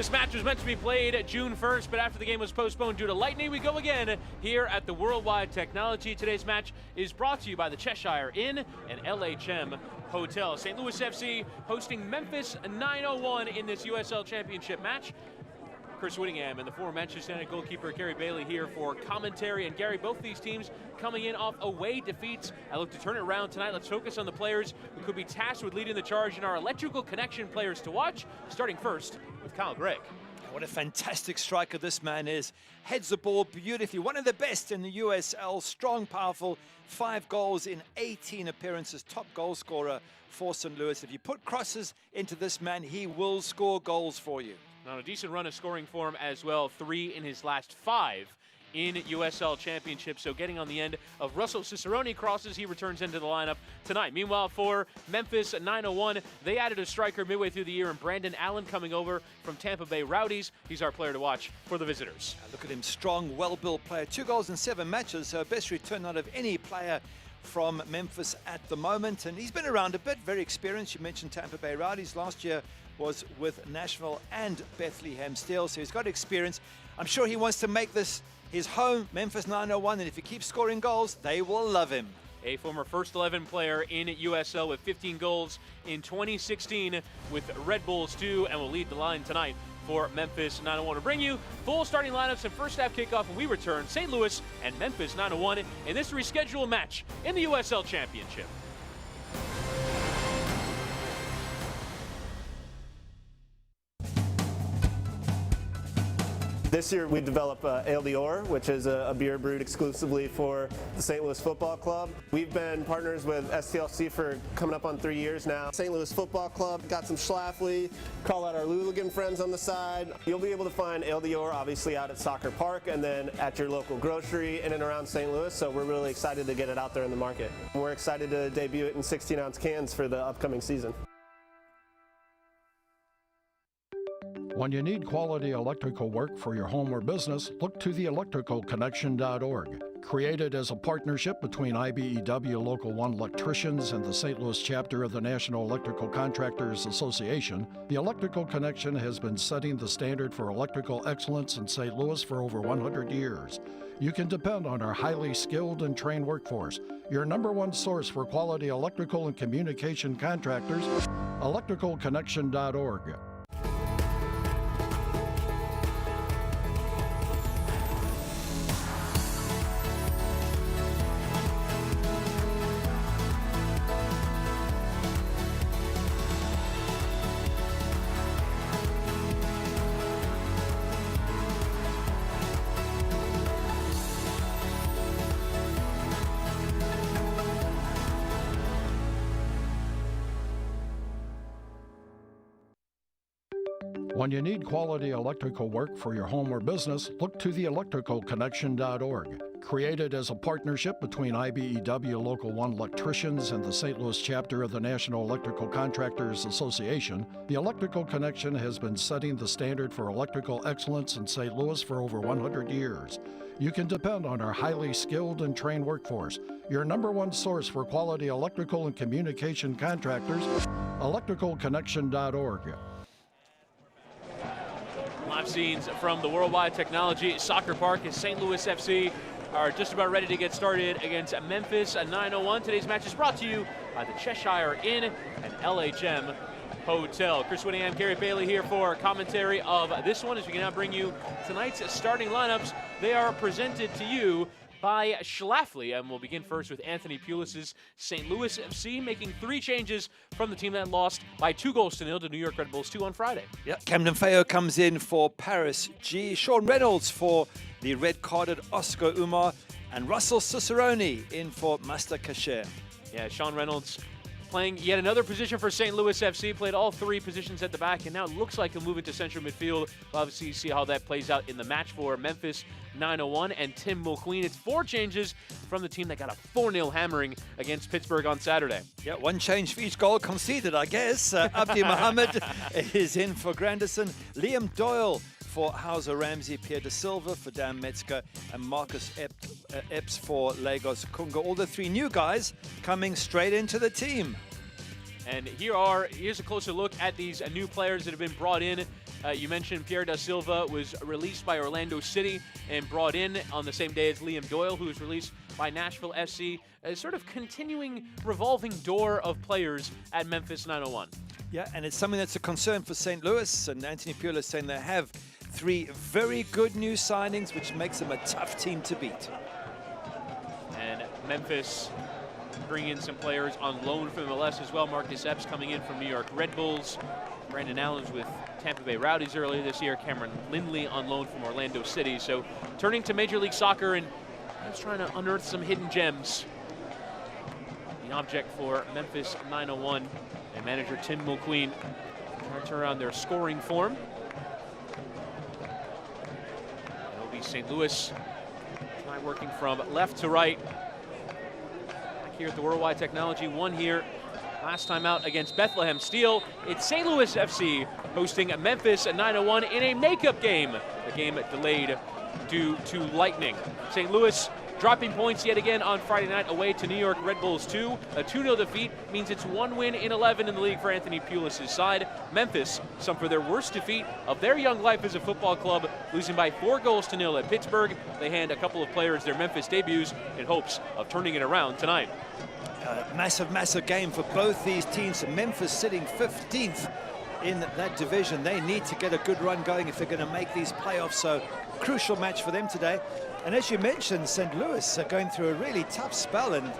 This match was meant to be played June 1st, but after the game was postponed due to lightning, we go again here at the Worldwide Technology. Today's match is brought to you by the Cheshire Inn and LHM Hotel. St. Louis FC hosting Memphis 901 in this USL Championship match. Chris Whittingham and the former Manchester United goalkeeper Gary Bailey here for commentary. And Gary, both these teams coming in off away defeats. I look to turn it around tonight. Let's focus on the players who could be tasked with leading the charge in our electrical connection players to watch, starting first with Kyle Gregg. What a fantastic striker this man is. Heads the ball beautifully. One of the best in the USL. Strong, powerful. 5 goals in 18 appearances. Top goal scorer for St. Louis. If you put crosses into this man, he will score goals for you. On a decent run of scoring for him as well. 3 in his last 5 in USL Championships. So getting on the end of Russell Cicerone crosses, he returns into the lineup tonight. Meanwhile, for Memphis 901, they added a striker midway through the year, and Brandon Allen coming over from Tampa Bay Rowdies. He's our player to watch for the visitors. Look at him, strong, well-built player. 2 goals in 7 matches, best return out of any player from Memphis at the moment. And he's been around a bit, very experienced. You mentioned Tampa Bay Rowdies. Last year was with Nashville and Bethlehem Steel, so he's got experience. I'm sure he wants to make this his home, Memphis 901, and if he keeps scoring goals, they will love him. A former First 11 player in USL with 15 goals in 2016 with Red Bulls too, and will lead the line tonight for Memphis 901. To bring you full starting lineups and first half kickoff when we return St. Louis and Memphis 901 in this rescheduled match in the USL Championship. This year we developed Ale d'Or, which is a beer brewed exclusively for the St. Louis Football Club. We've been partners with STLC for coming up on 3 years now. St. Louis Football Club got some Schlafly, call out our Luligan friends on the side. You'll be able to find Ale d'Or obviously out at Soccer Park and then at your local grocery in and around St. Louis, so we're really excited to get it out there in the market. We're excited to debut it in 16-ounce cans for the upcoming season. When you need quality electrical work for your home or business, look to theelectricalconnection.org. Created as a partnership between IBEW Local 1 electricians and the St. Louis chapter of the National Electrical Contractors Association, the Electrical Connection has been setting the standard for electrical excellence in St. Louis for over 100 years. You can depend on our highly skilled and trained workforce, your #1 source for quality electrical and communication contractors, electricalconnection.org. When you need quality electrical work for your home or business, look to theelectricalconnection.org. Created as a partnership between IBEW Local 1 electricians and the St. Louis chapter of the National Electrical Contractors Association, the Electrical Connection has been setting the standard for electrical excellence in St. Louis for over 100 years. You can depend on our highly skilled and trained workforce, your #1 source for quality electrical and communication contractors, electricalconnection.org. Live scenes from the Worldwide Technology Soccer Park as St. Louis FC are just about ready to get started against Memphis 901. Today's match is brought to you by the Cheshire Inn and LHM Hotel. Chris Whittingham, Gary Bailey here for commentary of this one as we can now bring you tonight's starting lineups. They are presented to you by Schlafly, and we'll begin first with Anthony Pulis' St. Louis FC making 3 changes from the team that lost by 2-0 to New York Red Bulls 2 on Friday. Yeah, Camden Feo comes in for Paris G. Sean Reynolds for the red-carded Oscar Umar, and Russell Cicerone in for Master Kacher. Yeah, Sean Reynolds playing yet another position for St. Louis FC, played all 3 positions at the back, and now it looks like he'll move into central midfield. We'll obviously see how that plays out in the match for Memphis 901 and Tim Mulqueen. It's 4 changes from the team that got a 4-0 hammering against Pittsburgh on Saturday. Yeah, 1 change for each goal conceded, I guess. Abdi Mohammed is in for Granderson. Liam Doyle for Hauser Ramsey, Pierre De Silva for Dan Metzger, and Marcus Epps for Lagos Kunga. All the 3 new guys coming straight into the team. And here's a closer look at these new players that have been brought in. You mentioned Pierre Da Silva was released by Orlando City and brought in on the same day as Liam Doyle, who was released by Nashville SC. A sort of continuing revolving door of players at Memphis 901. Yeah, and it's something that's a concern for St. Louis, and Anthony Pulis is saying they have 3 very good new signings, which makes them a tough team to beat. And Memphis bringing in some players on loan from MLS as well. Marcus Epps coming in from New York Red Bulls. Brandon Allen's with Tampa Bay Rowdies earlier this year. Cameron Lindley on loan from Orlando City. So turning to Major League Soccer and just trying to unearth some hidden gems. The object for Memphis 901 and manager Tim Mulqueen trying to turn around their scoring form. It'll be St. Louis working from left to right. Back here at the Worldwide Technology, won here last time out against Bethlehem Steel. It's St. Louis FC hosting Memphis at 901 in a makeup game. The game delayed due to lightning. St. Louis dropping points yet again on Friday night away to New York Red Bulls 2. A 2-0 defeat means it's 1 win in 11 in the league for Anthony Pulis' side. Memphis suffered their worst defeat of their young life as a football club, losing by 4-0 at Pittsburgh. They hand a couple of players their Memphis debuts in hopes of turning it around tonight. Massive game for both these teams. Memphis sitting 15th in that division. They need to get a good run going if they're going to make these playoffs. So crucial match for them today. And as you mentioned, St. Louis are going through a really tough spell, and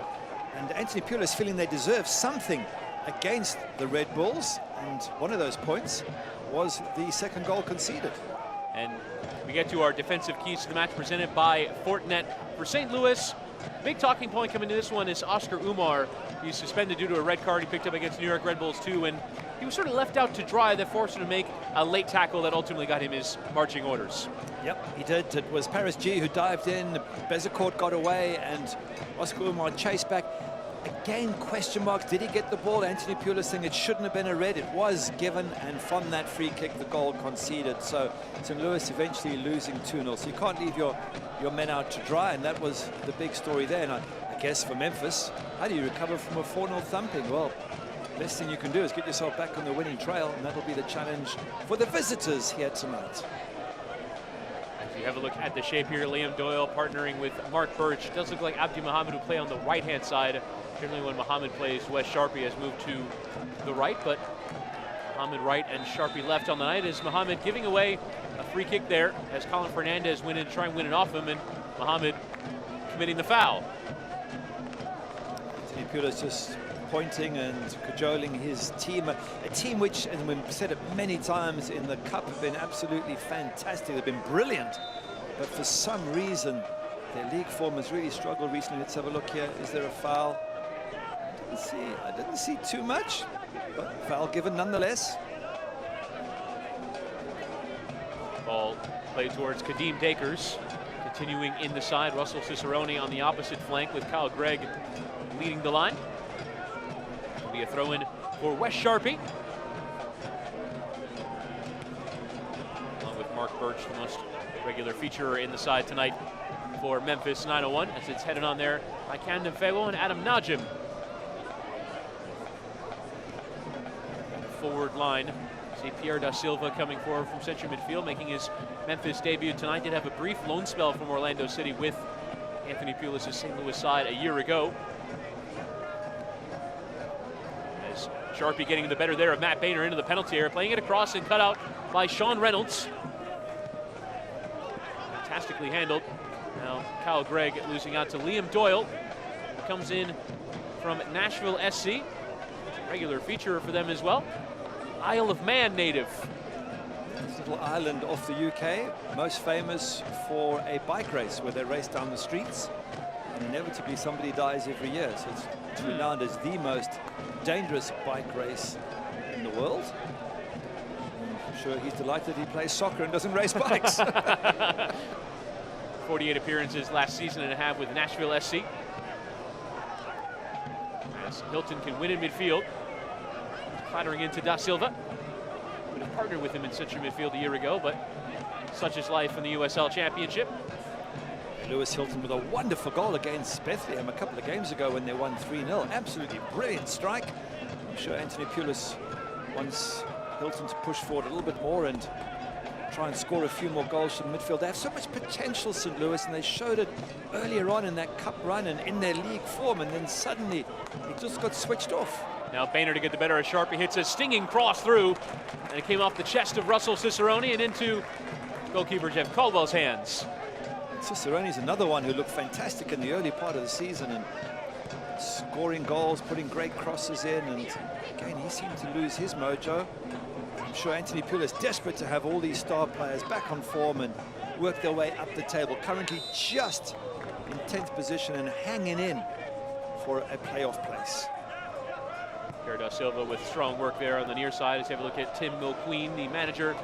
Anthony Pulis feeling they deserve something against the Red Bulls, and one of those points was the second goal conceded. And we get to our defensive keys to the match presented by Fortinet. For St. Louis, big talking point coming to this one is Oscar Umar. He's suspended due to a red card he picked up against New York Red Bulls 2, and he was sort of left out to dry that forced him to make a late tackle that ultimately got him his marching orders. Yep, he did. It was Paris G who dived in, Bezecourt got away, and Oscar Umar chased back. Again, question marks, did he get the ball? Anthony Pulis saying it shouldn't have been a red. It was given, and from that free kick, the goal conceded. So St. Louis eventually losing 2-0. So you can't leave your men out to dry, and that was the big story there. And I guess for Memphis, how do you recover from a 4-0 thumping? Well, best thing you can do is get yourself back on the winning trail, and that'll be the challenge for the visitors here tonight. As you have a look at the shape here, Liam Doyle partnering with Mark Birch. It does look like Abdi Mohammed will play on the right-hand side. Generally when Mohammed plays, Wes Sharpie has moved to the right, but Mohammed right and Sharpie left on the night. Is Mohammed giving away a free kick there as Colin Fernandez went in to try and win it off him, and Mohammed committing the foul. Anthony Pulis just pointing and cajoling his team, a team which, and we've said it many times in the Cup, have been absolutely fantastic. They've been brilliant, but for some reason their league form has really struggled recently. Let's have a look here. Is there a foul? I didn't see too much, but foul given nonetheless. Ball played towards Kadeem Dakers. Continuing in the side, Russell Cicerone on the opposite flank with Kyle Gregg leading the line. It'll be a throw-in for Wes Sharpie. Along with Mark Birch, the most regular feature in the side tonight for Memphis 901, as it's headed on there by Camden Fego and Adam Najim. Forward line, see Pierre Da Silva coming forward from central midfield, making his Memphis debut tonight. Did have a brief loan spell from Orlando City with Anthony Pulis' St. Louis side a year ago. As Sharpie getting the better there of Matt Boehner into the penalty area, playing it across and cut out by Sean Reynolds. Fantastically handled. Now Kyle Gregg losing out to Liam Doyle. Comes in from Nashville SC. Regular feature for them as well. Isle of Man native. This little island off the UK, most famous for a bike race where they race down the streets, and inevitably somebody dies every year. So it's renowned as the most dangerous bike race in the world. I'm sure he's delighted he plays soccer and doesn't race bikes. 48 appearances last season and a half with Nashville SC. As Hilton can win in midfield. Clattering into Da Silva. Would have partnered with him in central midfield a year ago, but such is life in the USL Championship. Lewis Hilton with a wonderful goal against Bethlehem a couple of games ago when they won 3-0. Absolutely brilliant strike. I'm sure Anthony Pulis wants Hilton to push forward a little bit more and try and score a few more goals from midfield. They have so much potential, St. Louis, and they showed it earlier on in that cup run and in their league form, and then suddenly it just got switched off. Now Boehner to get the better of Sharp. He hits a stinging cross through, and it came off the chest of Russell Cicerone and into goalkeeper Jeff Caldwell's hands. Cicerone's another one who looked fantastic in the early part of the season and scoring goals, putting great crosses in, and again, he seemed to lose his mojo. I'm sure Anthony Pulis desperate to have all these star players back on form and work their way up the table. Currently just in 10th position and hanging in for a playoff place. Pierre Da Silva with strong work there on the near side. Let's have a look at Tim Mulqueen, the manager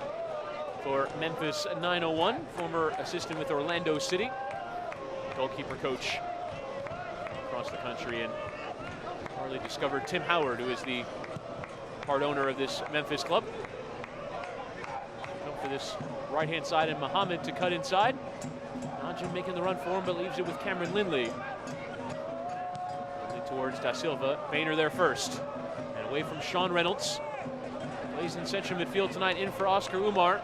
for Memphis 901, former assistant with Orlando City, goalkeeper coach across the country, and hardly discovered Tim Howard, who is the part owner of this Memphis club. Come for this right-hand side, and Muhammad to cut inside. Najim making the run for him, but leaves it with Cameron Lindley. Lindley towards Da Silva. Boehner there first, and away from Sean Reynolds. Plays in central midfield tonight, in for Oscar Umar.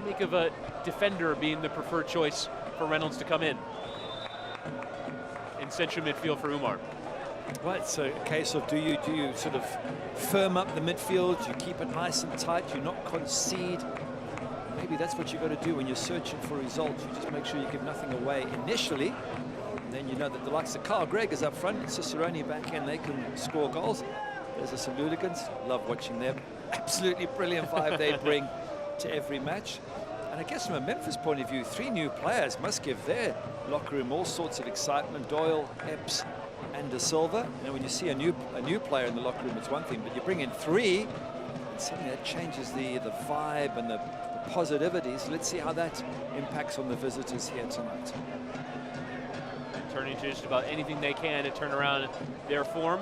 Make of a defender being the preferred choice for Reynolds to come in central midfield for Umar. Well, it's a case of do you sort of firm up the midfield, you keep it nice and tight, you not concede. Maybe that's what you got to do when you're searching for results. You just make sure you give nothing away initially, and then you know that the likes of Carl Gregg is up front and Cicerone back in, they can score goals. There's the St. Luligans, love watching them. Absolutely brilliant vibe they bring to every match. And I guess from a Memphis point of view, 3 new players must give their locker room all sorts of excitement. Doyle, Epps, and Da Silva. You know, when you see a new player in the locker room, it's one thing, but you bring in 3, and suddenly that changes the vibe and the positivity. So let's see how that impacts on the visitors here tonight. Turning to just about anything they can to turn around their form.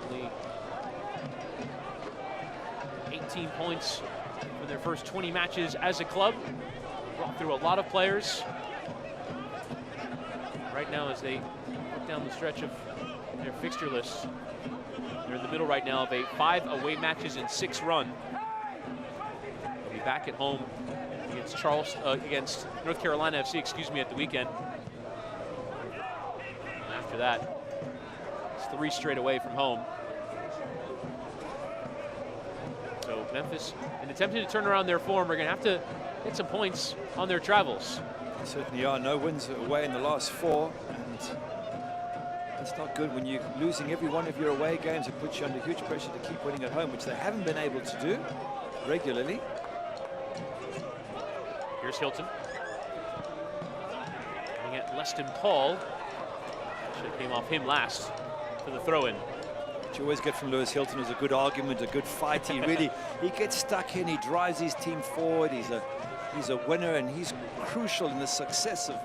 Only 18 points for their first 20 matches as a club. Brought through a lot of players. Right now, as they look down the stretch of their fixture list, they're in the middle right now of a 5 away matches in 6 run. They'll be back at home against North Carolina FC, at the weekend. And after that, it's 3 straight away from home. So Memphis, in attempting to turn around their form, are going to have to get some points on their travels. They certainly are. No wins away in the last 4, and that's not good when you're losing every one of your away games. It puts you under huge pressure to keep winning at home, which they haven't been able to do regularly. Here's Hilton. Looking at Leston Paul. Actually came off him last for the throw-in. What you always get from Lewis Hilton is a good argument, a good fight. He gets stuck in, he drives his team forward. He's a winner, and he's crucial in the success of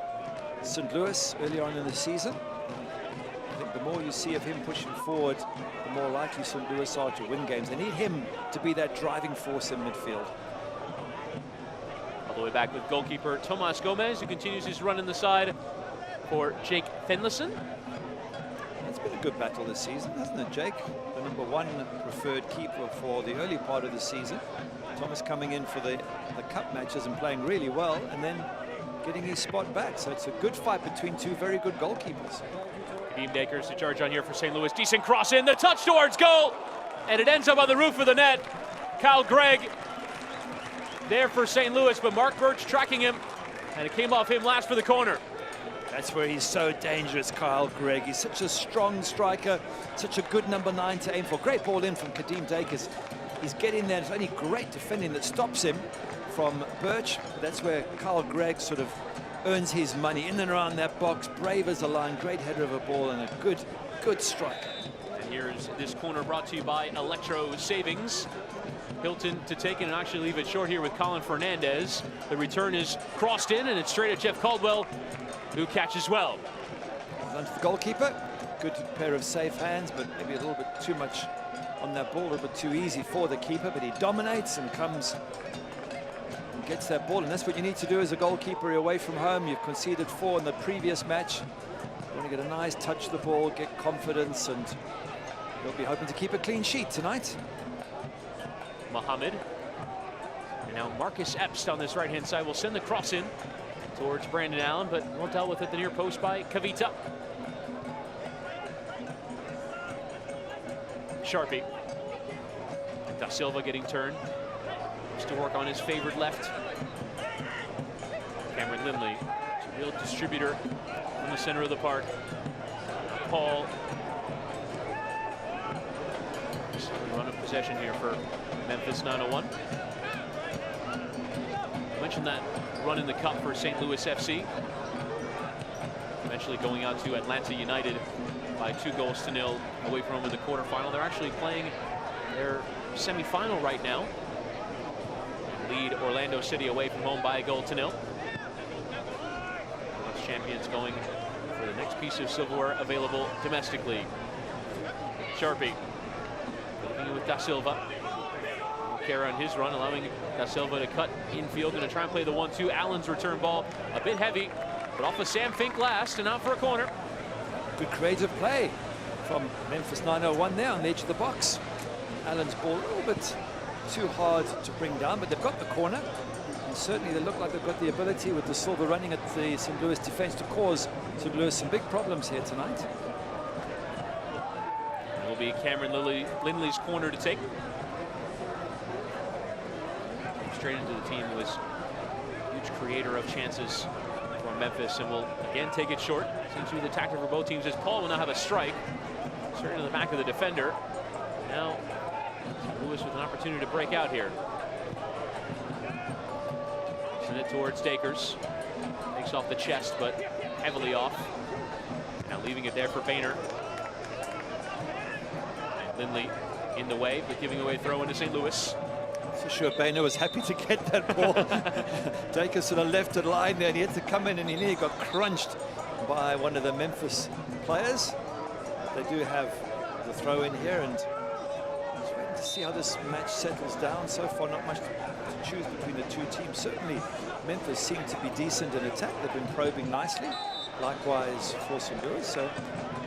St. Louis early on in the season. I think the more you see of him pushing forward, the more likely St. Louis are to win games. They need him to be that driving force in midfield. All the way back with goalkeeper Tomas Gomez, who continues his run in the side for Jake Fenlison. It's been a good battle this season, hasn't it, Jake? The #1 preferred keeper for the early part of the season. Thomas coming in for the cup matches and playing really well, and then getting his spot back. So it's a good fight between 2 very good goalkeepers. Kadeem Dakers to charge on here for St. Louis. Decent cross in, the touch towards goal, and it ends up on the roof of the net. Kyle Gregg there for St. Louis, but Mark Birch tracking him, and it came off him last for the corner. That's where he's so dangerous, Kyle Gregg. He's such a strong striker, such a good #9 to aim for. Great ball in from Kadeem Dakers. He's getting there. It's only great defending that stops him from Birch. That's where Kyle Gregg sort of earns his money, in and around that box. Brave as a lion, great header of a ball, and a good striker. And here's this corner brought to you by Electro Savings. Hilton to take it and actually leave it short here with Colin Fernandez. The return is crossed in, and it's straight at Jeff Caldwell, who catches well. Onto the goalkeeper. Good pair of safe hands, but maybe a little bit too much on that ball, a little bit too easy for the keeper, but he dominates and comes and gets that ball, and that's what you need to do as a goalkeeper away from home. You've conceded 4 in the previous match. You want to get a nice touch of the ball, get confidence, and They'll be hoping to keep a clean sheet tonight. Mohammed. And now Marcus Epst on this right-hand side will send the cross in towards Brandon Allen, but well dealt with at the near post by Kavita. Sharpie. And Da Silva getting turned. Just to work on his favored left. Cameron Lindley, a real distributor in the center of the park. Paul. Run of possession here for Memphis 901. I mentioned that run in the cup for St. Louis FC. Eventually going out to Atlanta United by 2-0 away from home in the quarterfinal. They're actually playing their semifinal right now. Lead Orlando City away from home by 1-0. Champions going for the next piece of silverware available domestically. Sharpie. Looking with Da Silva. Care on his run, allowing Da Silva to cut infield. Going to try and play the 1-2. Allen's return ball a bit heavy, but off of Sam Fink last and out for a corner. Good creative play from Memphis 901 there on the edge of the box. Allen's ball a little bit too hard to bring down, but they've got the corner. And certainly they look like they've got the ability with the Silva running at the St. Louis defense to cause St. Louis some big problems here tonight. It will be Cameron Lindley's corner to take. Straight into the team, who was a huge creator of chances for Memphis, and will again take it short. Seems to be the tactic for both teams, as Paul will now have a strike. Straight into the back of the defender. Now Lewis with an opportunity to break out here. Send it towards Dakers. Takes off the chest, but heavily off. Now leaving it there for Boehner. And Lindley in the way, but giving away throw into St. Louis. For sure, Boehner was happy to get that ball. Dakers sort of left it lying there, and he had to come in, and he nearly got crunched by one of the Memphis players. They do have the throw in here, and just waiting to see how this match settles down. So far, not much to choose between the two teams. Certainly, Memphis seem to be decent in attack. They've been probing nicely. Likewise for St. Louis. So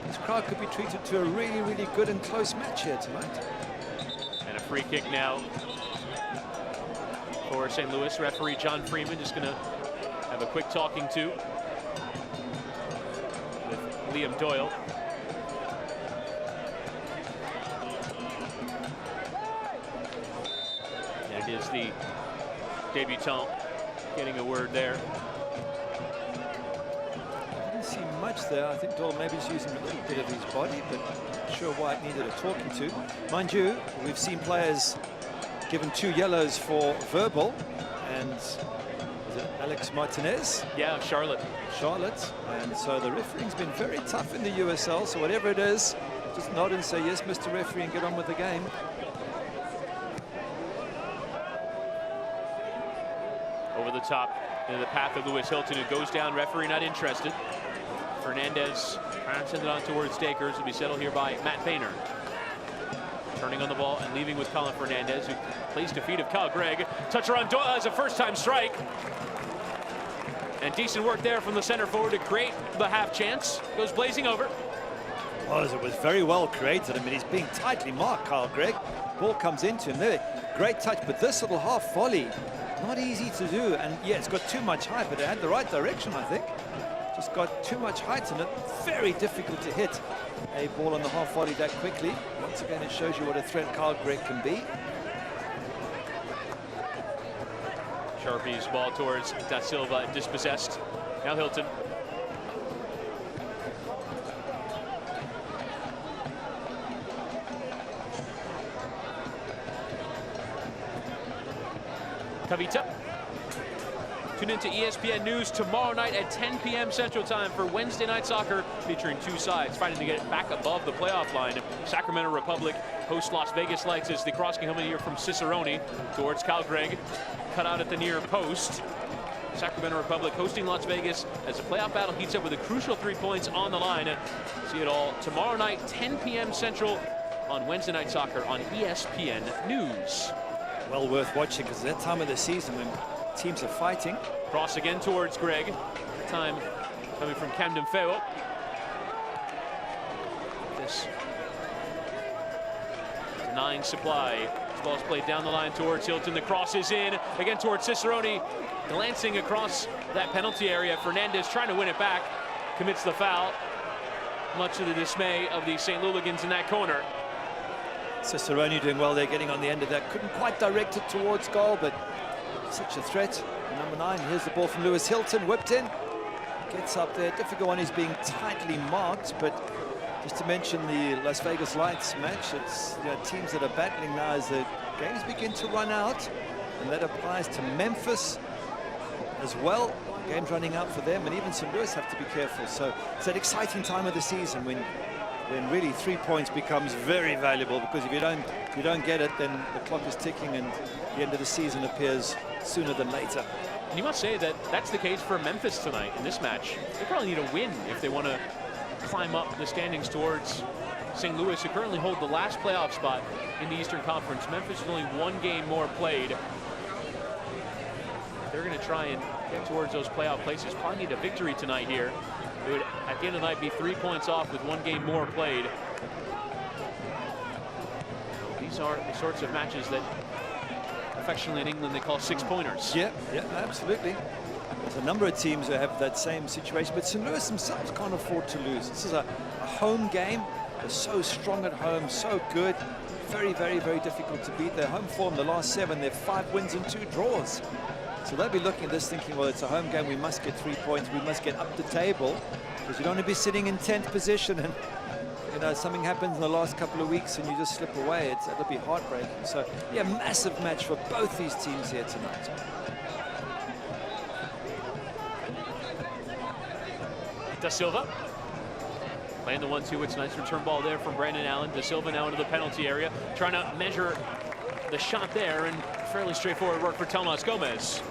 this crowd could be treated to a really, really good and close match here tonight. And a free kick now for St. Louis. Referee John Freeman just going to have a quick talking to with Liam Doyle. And it is the debutant getting a word there. I didn't see much there. I think Doyle maybe is using a little bit of his body, but not sure why it needed a talking to. Mind you, we've seen players given 2 yellows for verbal, and is it Alex Martinez? Yeah, Charlotte. And so the refereeing's been very tough in the USL, so whatever it is, just nod and say, yes, Mr. Referee, and get on with the game. Over the top into the path of Lewis Hilton, who goes down. Referee not interested. Fernandez trying to send it on towards Dakers. Will be settled here by Matt Boehner. Turning on the ball and leaving with Colin Fernandez, who plays to feet of Kyle Gregg. Toucher on Doyle as a first-time strike. And decent work there from the center forward to create the half chance. Goes blazing over. Well, it was very well created. I mean, he's being tightly marked, Kyle Gregg. Ball comes into him there. Great touch, but this little half volley, not easy to do. And yeah, it's got too much height, but it had the right direction, I think. Just got too much height in it. Very difficult to hit a ball on the half volley that quickly. Once again, it shows you what a threat Kyle Gregg can be. Sharpie's ball towards Da Silva, dispossessed. Now Hilton. Kavita. Tune into ESPN News tomorrow night at 10 p.m. Central Time for Wednesday Night Soccer, featuring 2 sides fighting to get back above the playoff line. Sacramento Republic hosts Las Vegas Lights as the crossing home here from Cicerone towards Kyle Gregg. Cut out at the near post. Sacramento Republic hosting Las Vegas as the playoff battle heats up with a crucial 3 points on the line. See it all tomorrow night, 10 p.m. Central on Wednesday Night Soccer on ESPN News. Well worth watching, because at that time of the season when teams are fighting. Cross again towards Gregg. That time coming from Camden Feo. This 9 supply. This ball's played down the line towards Hilton. The cross is in, again towards Cicerone. Glancing across that penalty area. Fernandez trying to win it back. Commits the foul. Much to the dismay of the St. Louligans in that corner. Cicerone doing well there, getting on the end of that. Couldn't quite direct it towards goal, but such a threat. Number 9, here's the ball from Lewis Hilton, whipped in. Gets up there, difficult one, is being tightly marked, but just to mention the Las Vegas Lights match, it's teams that are battling now as the games begin to run out, and that applies to Memphis as well. Games running out for them, and even St. Louis have to be careful. So it's that exciting time of the season when really 3 points becomes very valuable, because if you don't get it, then the clock is ticking and the end of the season appears sooner than later. And you must say that that's the case for Memphis tonight in this match. They probably need a win if they want to climb up the standings towards St. Louis, who currently hold the last playoff spot in the Eastern Conference. Memphis is only 1 game more played. They're going to try and get towards those playoff places. Probably need a victory tonight here. It would, at the end of the night, be 3 points off with 1 game more played. These are the sorts of matches that affectionately in England they call 6-pointers. Yeah, absolutely. There's a number of teams who have that same situation, but St. Louis themselves can't afford to lose. This is a home game. They're so strong at home, so good. Very, very, very difficult to beat. Their home form, the last 7, they're 5 wins and 2 draws. So they'll be looking at this thinking, well, it's a home game, we must get 3 points, we must get up the table, because you don't want to be sitting in 10th position and something happens in the last couple of weeks and you just slip away. It'll be heartbreaking. So yeah, massive match for both these teams here tonight. Da Silva playing the 1-2. It's a nice return ball there from Brandon Allen. Da Silva now into the penalty area, trying to measure the shot there, and fairly straightforward work for Telmas Gomez.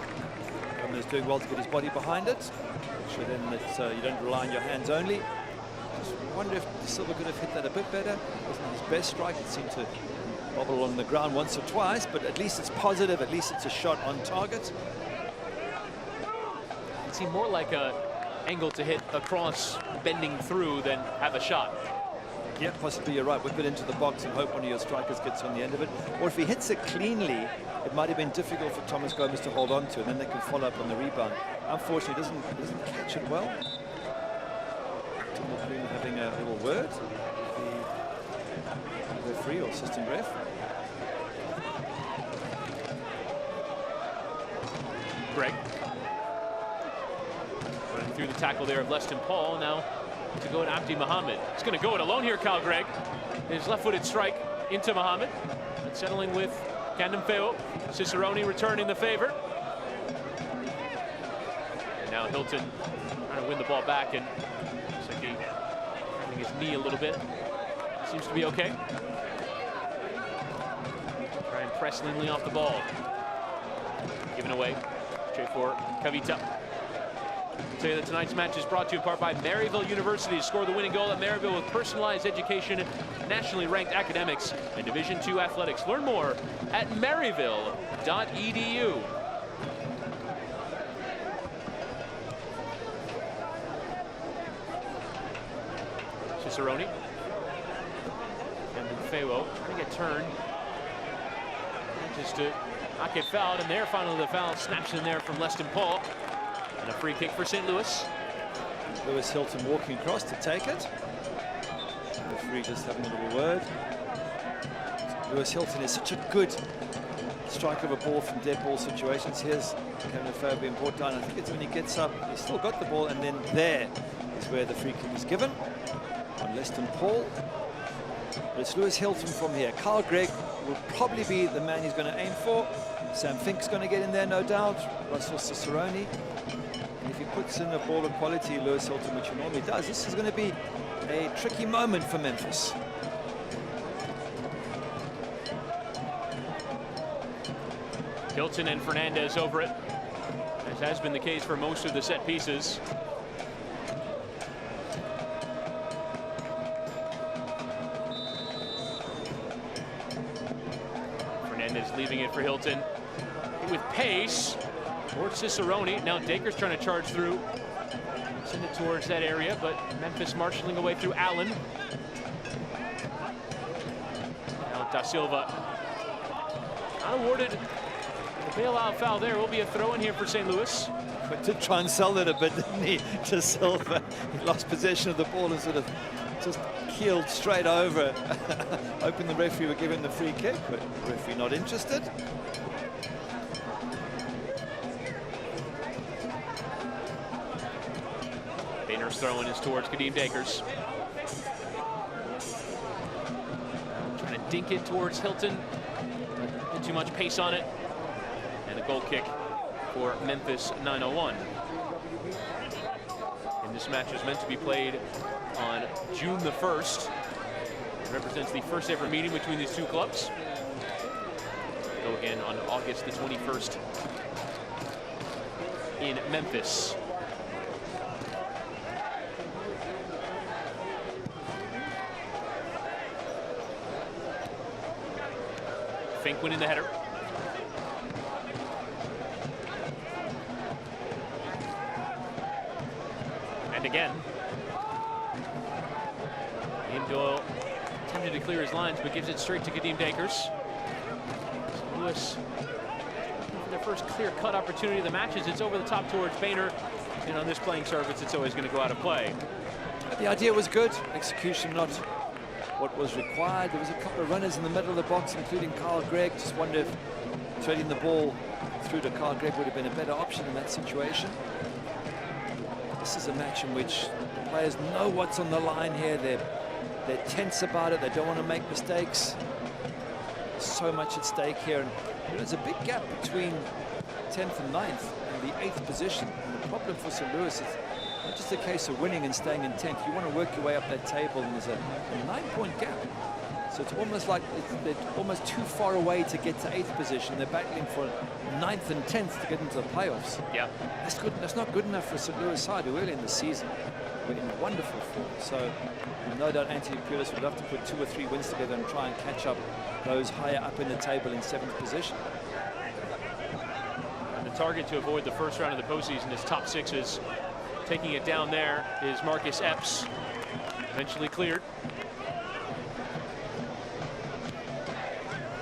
Gomez doing well to get his body behind it. Make sure then that you don't rely on your hands only. Just wonder if Da Silva could have hit that a bit better. Wasn't his best strike. It seemed to bobble along the ground once or twice, but at least it's positive. At least it's a shot on target. It seemed more like a angle to hit across, bending through, than have a shot. Yeah, possibly you're right. Whip it into the box and hope one of your strikers gets on the end of it. Or if he hits it cleanly, it might have been difficult for Thomas Gomez to hold on to, and then they can follow up on the rebound. Unfortunately, doesn't catch it well. Tom McLean having a little word with the referee or assistant ref. Greg running through the tackle there of Leston Paul. Now to go at Abdi Mohammed. He's going to go it alone here, Kyle Gregg. His left-footed strike into Mohammed. And settling with Candemfeo. Cicerone returning the favor. And now Hilton trying to win the ball back, and looks like he's having his knee a little bit. Seems to be okay. Try and press Lindley off the ball. Given away. Straight for Kavita. I'll tell you that tonight's match is brought to you in part by Maryville University. Score the winning goal at Maryville with personalized education, nationally ranked academics, and Division II athletics. Learn more at maryville.edu. Cicerone. And Feo trying to get turned. Just to not get fouled, and there finally the foul snaps in there from Leston Paul. And a free kick for St. Louis. Lewis Hilton walking across to take it. The referee just having a little word. Lewis Hilton is such a good striker of a ball from dead ball situations. Here's Candemfeo being brought down. I think it's when he gets up, he's still got the ball, and then there is where the free kick is given on Leston Paul. But it's Lewis Hilton from here. Kyle Gregg will probably be the man he's going to aim for. Sam Fink's going to get in there, no doubt. Russell Cicerone. And if he puts in a ball of quality, Lewis Hilton, which he normally does, this is going to be a tricky moment for Memphis. Hilton and Fernandez over it, as has been the case for most of the set pieces. Fernandez leaving it for Hilton with pace towards Cicerone. Now Dacre's trying to charge through, send it towards that area, but Memphis marshalling away through Allen. Now Da Silva not awarded the bailout foul there. Will be a throw in here for St. Louis. But did try and sell it a bit, didn't he, to Silva? He lost possession of the ball and sort of just keeled straight over. Hoping the referee would give him the free kick, but the referee not interested. Boehner's throwing is towards Kadeem Dakers. Trying to dink it towards Hilton. Not too much pace on it. And a goal kick for Memphis 901. And this match is meant to be played on June the 1st. It represents the first ever meeting between these two clubs. Go again on August the 21st in Memphis. Fink winning the header. And again. Ian Doyle attempted to clear his lines, but gives it straight to Kadeem Dakers. St. Louis, for their first clear-cut opportunity of the matches, it's over the top towards Boehner. And on this playing surface, it's always going to go out of play. The idea was good. Execution not what was required. There was a couple of runners in the middle of the box, including Carl Gregg. Just wonder if trading the ball through to Carl Gregg would have been a better option in that situation. This is a match in which the players know what's on the line here. They're tense about it. They don't want to make mistakes. There's so much at stake here. And there's a big gap between 10th and 9th and the 8th position. And the problem for St. Louis is not just a case of winning and staying in 10th. You want to work your way up that table, and there's a 9-point gap. So it's almost like they're almost too far away to get to 8th position. They're battling for 9th and 10th to get into the playoffs. Yeah, that's good. That's not good enough for St. Louis side who early in the season were in wonderful form. So no doubt Anthony Pulis would love to put 2 or 3 wins together and try and catch up those higher up in the table in 7th position. And the target to avoid the first round of the postseason is top sixes. Taking it down there is Marcus Epps. Eventually cleared.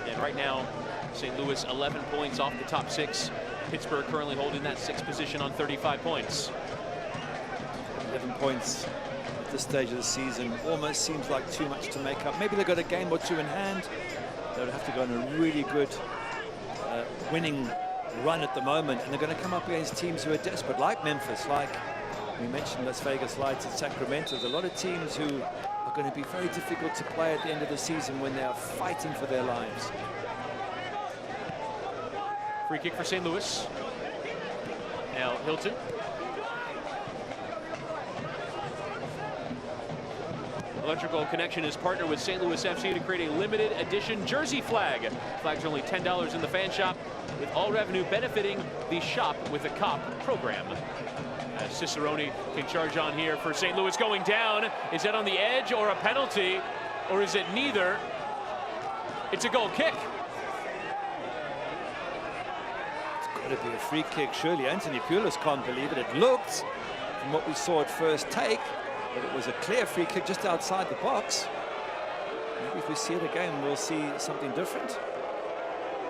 And right now, St. Louis 11 points off the top 6. Pittsburgh currently holding that 6th position on 35 points. 11 points at this stage of the season almost seems like too much to make up. Maybe they've got a game or 2 in hand. They would have to go on a really good winning run at the moment, and they're going to come up against teams who are desperate, like Memphis, like we mentioned Las Vegas Lights and Sacramento. There's a lot of teams who are going to be very difficult to play at the end of the season when they are fighting for their lives. Free kick for St. Louis. Now Hilton. Electrical Connection is partnered with St. Louis FC to create a limited edition jersey flag. Flags are only $10 in the fan shop, with all revenue benefiting the Shop with a Cop program. As Cicerone can charge on here for St. Louis going down. Is that on the edge or a penalty? Or is it neither? It's a goal kick. It's got to be a free kick, surely. Anthony Pulis can't believe it. It looked, from what we saw at first take, that it was a clear free kick just outside the box. Maybe if we see it again, we'll see something different.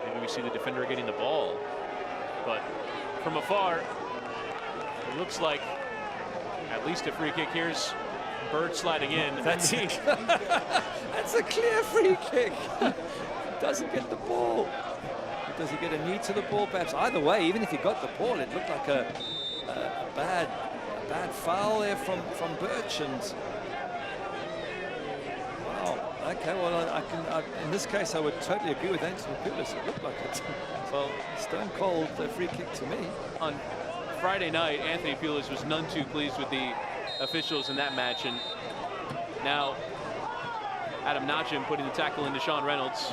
Maybe we see the defender getting the ball. But from afar, it looks like at least a free kick. Here's Bird sliding in. That's a clear free kick. Doesn't get the ball. Does he get a knee to the ball? Perhaps either way, even if he got the ball, it looked like a bad foul there from Birch. And wow, okay, well, in this case I would totally agree with Anthony Pulis. It looked like it. Well, stone cold free kick to me. On Friday night, Anthony Pulis was none too pleased with the officials in that match, and now Adam Nachum putting the tackle into Sean Reynolds.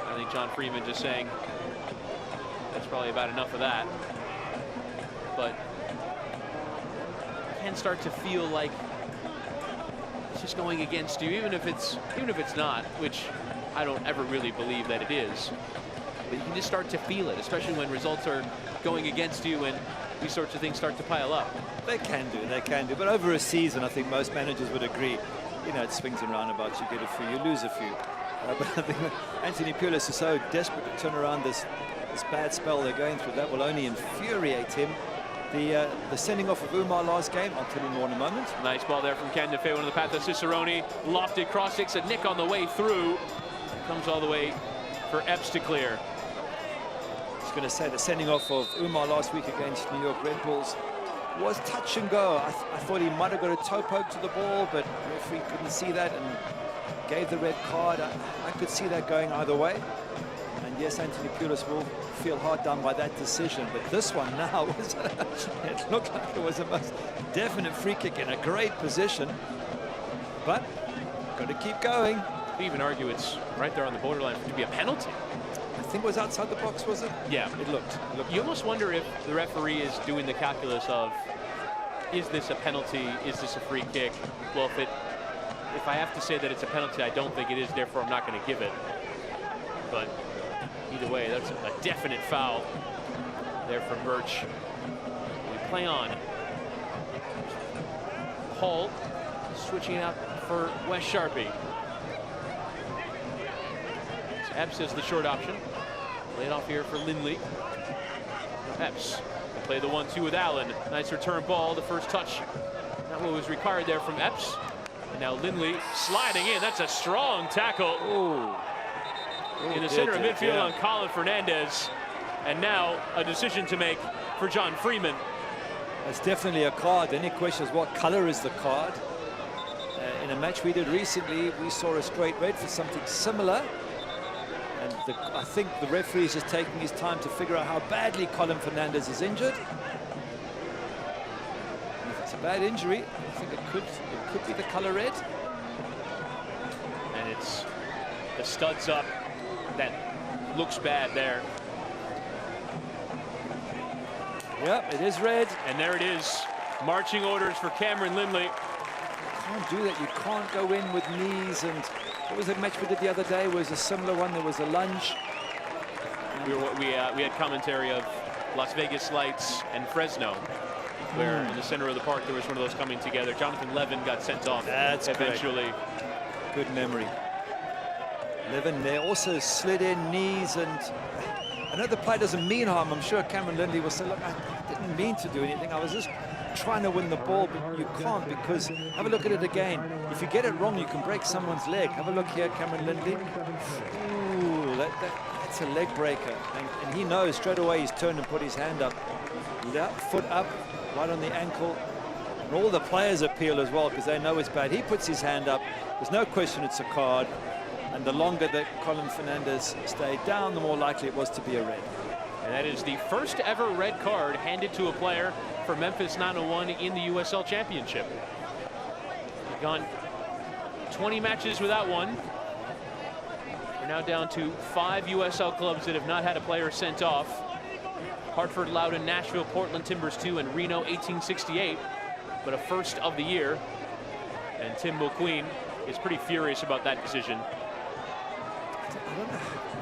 I think John Freeman just saying that's probably about enough of that. But you can start to feel like it's just going against you, even if it's not, which I don't ever really believe that it is. But you can just start to feel it, especially when results are going against you and these sorts of things start to pile up. They can do. But over a season, I think most managers would agree, you know, it swings and roundabouts. You get a few, you lose a few. But I think Anthony Pulis is so desperate to turn around this bad spell they're going through. That will only infuriate him. The sending off of Umar last game, I'll tell you more in a moment. Nice ball there from Ken DeFeo into the path of Cicerone. Lofted cross, takes a nick on the way through. Comes all the way for Epps to clear. I was going to say the sending off of Umar last week against New York Red Bulls was touch and go. I thought he might have got a toe poke to the ball, but the referee couldn't see that and gave the red card. I could see that going either way. And yes, Anthony Pulis will feel hard done by that decision. But this one now, was it looked like it was the most definite free kick in a great position. But got to keep going. They even argue it's right there on the borderline to be a penalty. I think it was outside the box, was it? Yeah. It looked You almost wonder if the referee is doing the calculus of, is this a penalty? Is this a free kick? Well, if I have to say that it's a penalty, I don't think it is, therefore I'm not going to give it. But either way, that's a definite foul there from Birch. We play on. Hall switching out for Wes Sharpie. Epps is the short option. Play it off here for Lindley. Epps will play the 1-2 with Allen. Nice return ball. The first touch. Not what was required there from Epps. And now Lindley sliding in. That's a strong tackle. Ooh, in the center of midfield on Colin Fernandez. And now a decision to make for John Freeman. That's definitely a card. The only question is what color is the card? In a match we did recently, we saw a straight red for something similar. And I think the referee is just taking his time to figure out how badly Colin Fernandez is injured. And if it's a bad injury, I think it could be the color red. And it's the studs up that looks bad there. Yep, it is red. And there it is. Marching orders for Cameron Lindley. You can't do that. You can't go in with knees. And what was the match we did the other day? It was a similar one. There was a lunge. We had commentary of Las Vegas Lights and Fresno, where in the center of the park there was one of those coming together. Jonathan Levin got sent off. That's eventually. Good memory. Levin there also slid in knees, and I know the play doesn't mean harm. I'm sure Cameron Lindley will say, look, I didn't mean to do anything. I was just trying to win the ball, but you can't, because have a look at it again. If you get it wrong, you can break someone's leg. Have a look here, Cameron Lindley. Ooh, that's a leg breaker. And he knows straight away he's turned and put his hand up. Foot up, right on the ankle. And all the players appeal as well, because they know it's bad. He puts his hand up. There's no question it's a card. And the longer that Colin Fernandez stayed down, the more likely it was to be a red. And that is the first ever red card handed to a player for Memphis 901 in the USL Championship. We've gone 20 matches without one. We're now down to 5 USL clubs that have not had a player sent off. Hartford, Loudoun, Nashville, Portland Timbers 2, and Reno 1868. But a first of the year. And Tim Mulqueen is pretty furious about that decision. I don't know.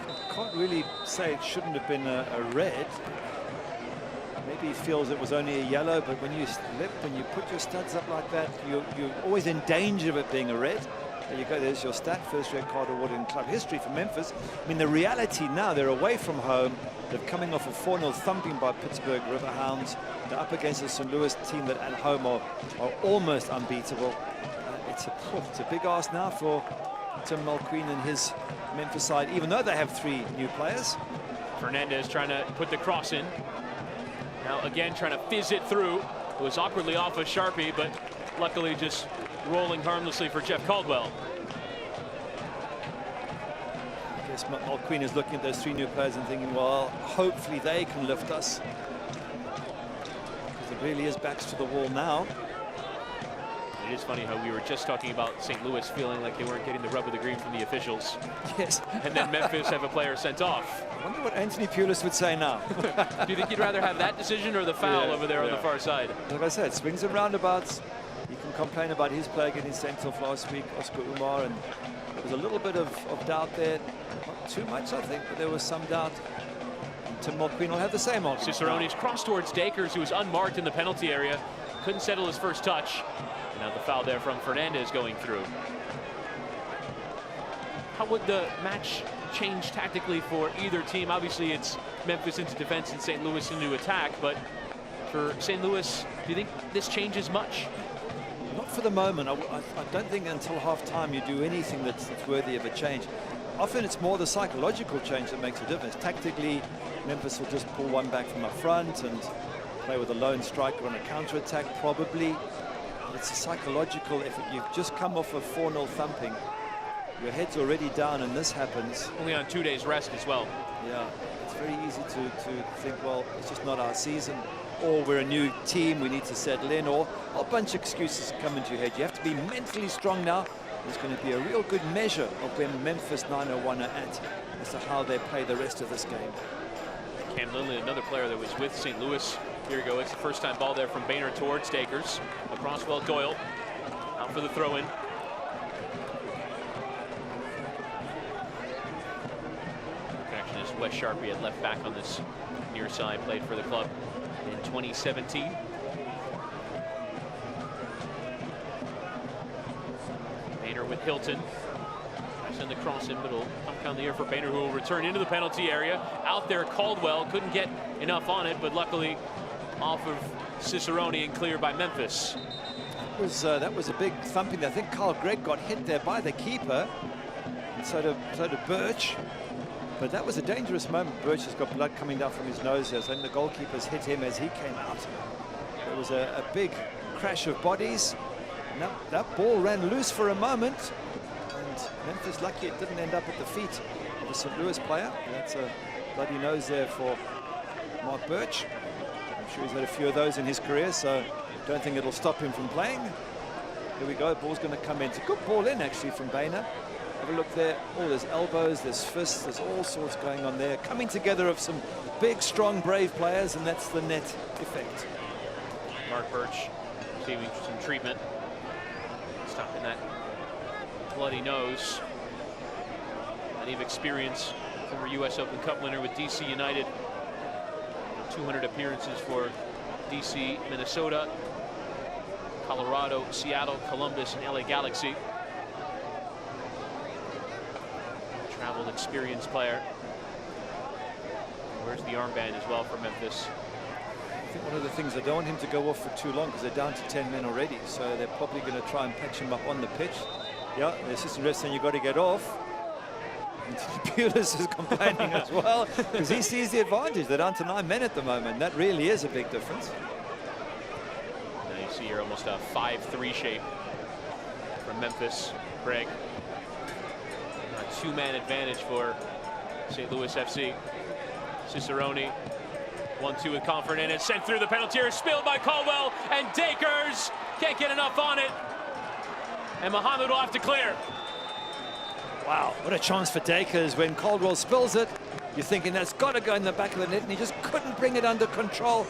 I can't really say it shouldn't have been a red. Maybe he feels it was only a yellow, but when you slip, when you put your studs up like that, you're always in danger of it being a red. There you go, there's your stat, first red card awarded in club history for Memphis. I mean, the reality now, they're away from home. They're coming off a 4-0 thumping by Pittsburgh Riverhounds. They're up against a St. Louis team that at home are almost unbeatable. It's a big ask now for Tim Mulqueen and his Memphis side, even though they have 3 new players. Fernandez trying to put the cross in. Now again trying to fizz it through. It was awkwardly off of Sharpie, but luckily just rolling harmlessly for Jeff Caldwell. I guess Mulqueen is looking at those 3 new players and thinking, well, hopefully they can lift us. Because it really is backs to the wall now. It is funny how we were just talking about St. Louis feeling like they weren't getting the rub of the green from the officials. Yes. And then Memphis have a player sent off. I wonder what Anthony Pulis would say now. Do you think you'd rather have that decision or the foul over there on the far side? Like I said, swings and roundabouts. You can complain about his player getting sent off last week, Oscar Umar, and there was a little bit of doubt there. Not too much, I think, but there was some doubt. And Tim Mulqueen will have the same on. Cicerone's cross towards Dakers, who was unmarked in the penalty area. Couldn't settle his first touch. And now the foul there from Fernandez going through. how would the match change tactically for either team? Obviously, it's Memphis into defense and St. Louis into attack, but for St. Louis, do you think this changes much? Not for the moment. I don't think until half-time you do anything that's worthy of a change. Often it's more the psychological change that makes a difference. Tactically, Memphis will just pull one back from up front and play with a lone striker on a counter-attack, probably. It's a psychological effort. You've just come off a 4-0 thumping. Your head's already down and this happens. Only on 2 days rest as well. Yeah, it's very easy to think, well, it's just not our season, or we're a new team, we need to settle in, or a whole bunch of excuses come into your head. You have to be mentally strong now. There's going to be a real good measure of when Memphis 901 are at as to how they play the rest of this game. Cam Lindley, another player that was with St. Louis. Here we go. It's the first time ball there from Boehner towards Dakers. Across well, Doyle out for the throw-in. Connection is Wes Sharpie at left back on this near side. Played for the club in 2017. Boehner with Hilton. Send the cross in, but it'll come down the air for Boehner, who will return into the penalty area. Out there, Caldwell couldn't get enough on it, but luckily off of Cicerone and cleared by Memphis. That was a big thumping. I think Carl Gregg got hit there by the keeper, and so did Birch. But that was a dangerous moment. Birch has got blood coming down from his nose there, so I think the goalkeeper's hit him as he came out. There was a big crash of bodies, and that ball ran loose for a moment. Memphis lucky it didn't end up at the feet of a St. Louis player. That's a bloody nose there for Mark Birch. I'm sure he's had a few of those in his career, so don't think it'll stop him from playing. Here we go, ball's going to come in. It's a good ball in actually from Boehner. Have a look there. Oh, there's elbows, there's fists, there's all sorts going on there. Coming together of some big, strong, brave players, and that's the net effect. Mark Birch receiving some treatment. Stopping that bloody nose. Plenty of experience. Former U.S. Open Cup winner with DC United. 200 appearances for DC, Minnesota, Colorado, Seattle, Columbus, and LA Galaxy. Traveled, experienced player. Where's the armband as well for Memphis? I think one of the things, I don't want him to go off for too long because they're down to 10 men already, so they're probably going to try and patch him up on the pitch. Yeah, the assistant ref saying you've got to get off. And Pulis is complaining as well because he sees the advantage. They're down to 9 men at the moment. That really is a big difference. Now you see here almost a 5-3 shape from Memphis. Craig. A two-man advantage for St. Louis FC. Cicerone. 1-2 with Comfort, and it's sent through the penalty area, spilled by Caldwell, and Dakers can't get enough on it. And Muhammad will have to clear. Wow, what a chance for Dakers. When Caldwell spills it, you're thinking that's got to go in the back of the net, and he just couldn't bring it under control.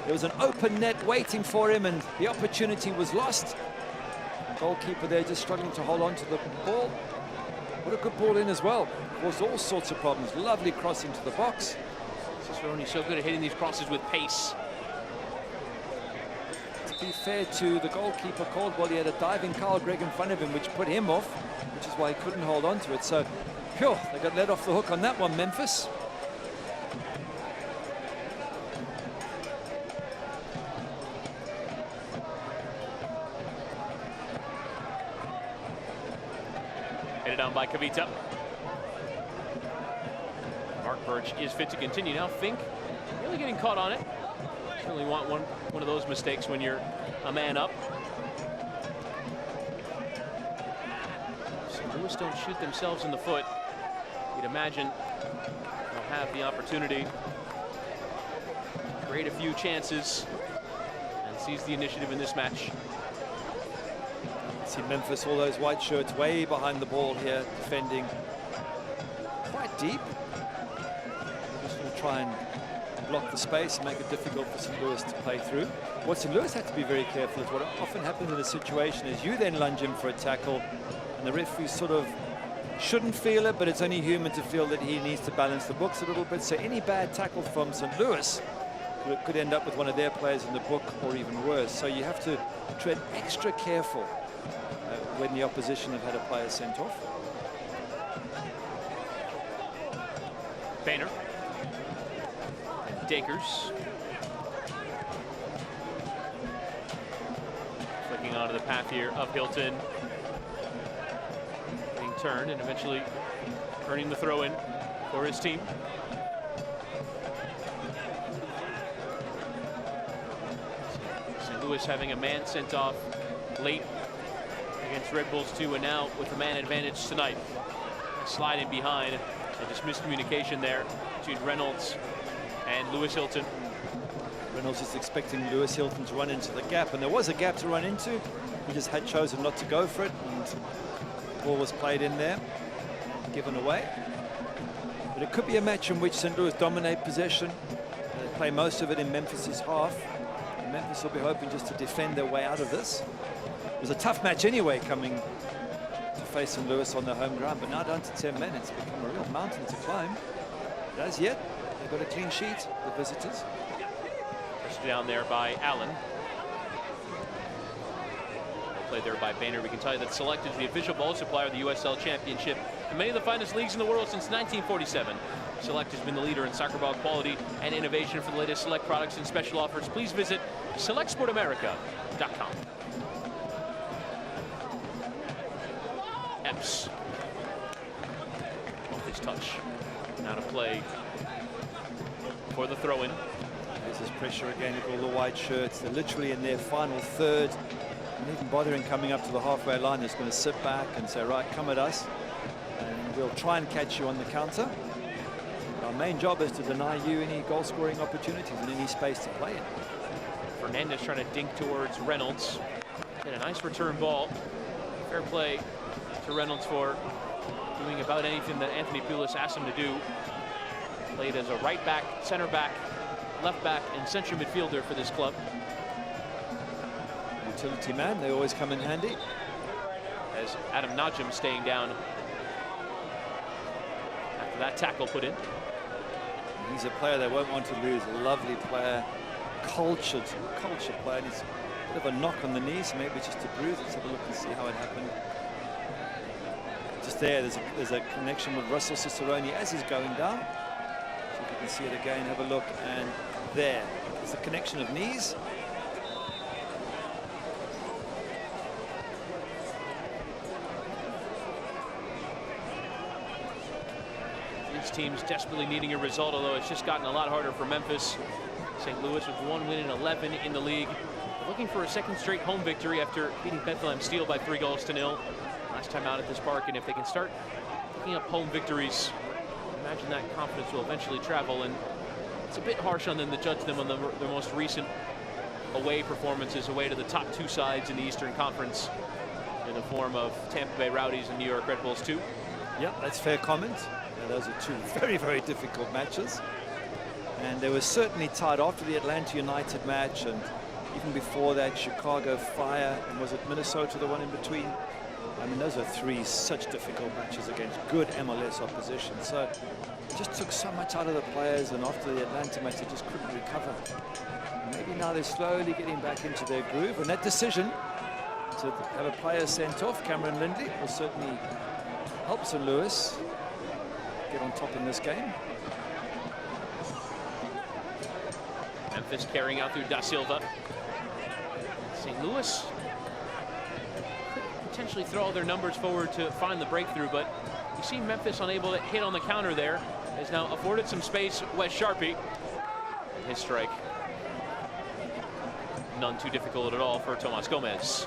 There was an open net waiting for him, and the opportunity was lost. The goalkeeper there just struggling to hold on to the ball. What a good ball in as well. Caused all sorts of problems. Lovely cross into the box. Cicerone's so good at hitting these crosses with pace. To be fair to the goalkeeper Caldwell, he had a diving Carl Gregg in front of him, which put him off, which is why he couldn't hold on to it. So, phew, they got let off the hook on that one, Memphis. Headed down by Kavita. Mark Birch is fit to continue now. Fink really getting caught on it. Certainly want one of those mistakes when you're a man up. St. Louis don't shoot themselves in the foot. You'd imagine they'll have the opportunity to create a few chances and seize the initiative in this match. See Memphis, all those white shirts way behind the ball here, defending quite deep. Just will try and block the space and make it difficult for St. Louis to play through. What St. Louis had to be very careful is what often happens in a situation is you then lunge in for a tackle, and the referee sort of shouldn't feel it, but it's only human to feel that he needs to balance the books a little bit. So any bad tackle from St. Louis could end up with one of their players in the book, or even worse. So you have to tread extra careful when the opposition have had a player sent off. Boehner. And Dakers. Flicking onto the path here of Hilton. Being turned and eventually earning the throw in for his team. St. Louis having a man sent off late against Red Bulls 2, and now with a man advantage tonight. Sliding behind, and just miscommunication there between Reynolds and Lewis Hilton. Reynolds is expecting Lewis Hilton to run into the gap, and there was a gap to run into. He just had chosen not to go for it, and the ball was played in there, given away. But it could be a match in which St. Louis dominate possession. They play most of it in Memphis's half. And Memphis will be hoping just to defend their way out of this. It was a tough match anyway, coming to face St. Louis on their home ground, but now down to 10 men, it's become a real mountain to climb. But as yet, they've got a clean sheet, the visitors. Pushed down there by Allen. Played there by Boehner. We can tell you that Select is the official ball supplier of the USL Championship in many of the finest leagues in the world since 1947. Select has been the leader in soccer ball quality and innovation. For the latest Select products and special offers, please visit selectsportamerica.com. Epps. Off his touch. Now to play for the throw-in. There's this pressure again with all the white shirts. They're literally in their final third. And even bothering coming up to the halfway line, is going to sit back and say, right, come at us. And we'll try and catch you on the counter. But our main job is to deny you any goal-scoring opportunities and any space to play in. Fernandez trying to dink towards Reynolds. Get a nice return ball. Fair play to Reynolds for doing about anything that Anthony Pulis asked him to do. Played as a right back, center back, left back, and central midfielder for this club. Utility man, they always come in handy. As Adam Najim staying down after that tackle put in. He's a player they won't want to lose. A lovely player, cultured player. And he's a bit of a knock on the knees, maybe just a bruise. Let's have a look and see how it happened. Just there's a connection with Russell Cicerone as he's going down. So if you can see it again, have a look, and there's the connection of knees. These teams desperately needing a result, although it's just gotten a lot harder for Memphis. St. Louis with 1 win and 11 in the league. Looking for a second straight home victory after beating Bethlehem Steel by 3-0. Last time out at this park, and if they can start picking up home victories, imagine that confidence will eventually travel. And it's a bit harsh on them to judge them on their most recent away performances, away to the top two sides in the Eastern Conference, in the form of Tampa Bay Rowdies and New York Red Bulls 2. Yeah, that's fair comment. Those are two very, very difficult matches. And they were certainly tied after the Atlanta United match, and even before that, Chicago Fire, and was it Minnesota, the one in between? I mean, those are three such difficult matches against good MLS opposition. So it just took so much out of the players, and after the Atlanta match, they just couldn't recover. And maybe now they're slowly getting back into their groove, and that decision to have a player sent off, Cameron Lindley, will certainly help St. Louis get on top in this game. Memphis carrying out through Da Silva. St. Louis could potentially throw all their numbers forward to find the breakthrough, but you see Memphis unable to hit on the counter there. Has now afforded some space. Wes Sharpie, his strike, none too difficult at all for Tomas Gomez.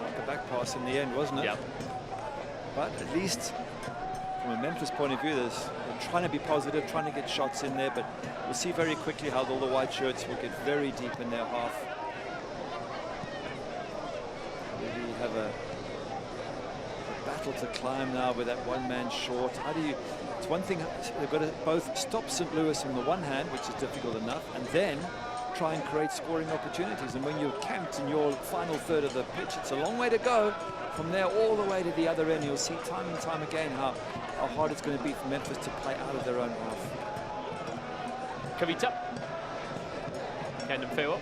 Like a back pass in the end, wasn't it? Yeah. But at least from a Memphis point of view, they're trying to be positive, trying to get shots in there, but we'll see very quickly how all the white shirts will get very deep in their half. Really have a battle to climb now with that one man short. How do you, it's one thing, they've got to both stop St. Louis on the one hand, which is difficult enough, and then try and create scoring opportunities. And when you're camped in your final third of the pitch, it's a long way to go. From there all the way to the other end, you'll see time and time again how hard it's going to be for Memphis to play out of their own half. Kavita. Kandem Feo.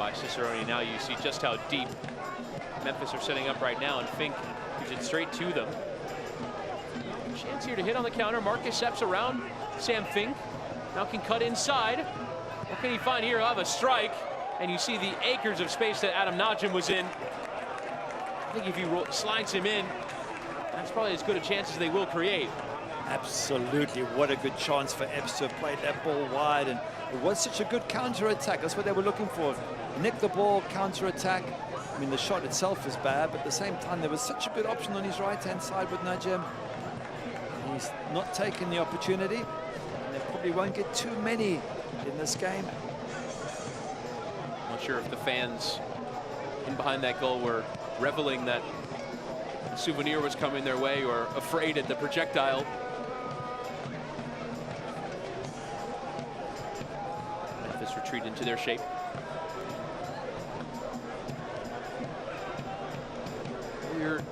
by Cicerone. Now you see just how deep Memphis are setting up right now, and Fink gives it straight to them. Chance here to hit on the counter. Marcus Epps around Sam Fink. Now can cut inside. What can he find here? He'll have a strike. And you see the acres of space that Adam Najim was in. I think if he slides him in, that's probably as good a chance as they will create. Absolutely. What a good chance for Epps to have played that ball wide. And it was such a good counter-attack. That's what they were looking for. Nick the ball, counter-attack. I mean, the shot itself is bad, but at the same time, there was such a good option on his right-hand side with Najim. He's not taking the opportunity, and they probably won't get too many in this game. Not sure if the fans in behind that goal were reveling that a souvenir was coming their way or afraid at the projectile. Memphis retreat into their shape. We were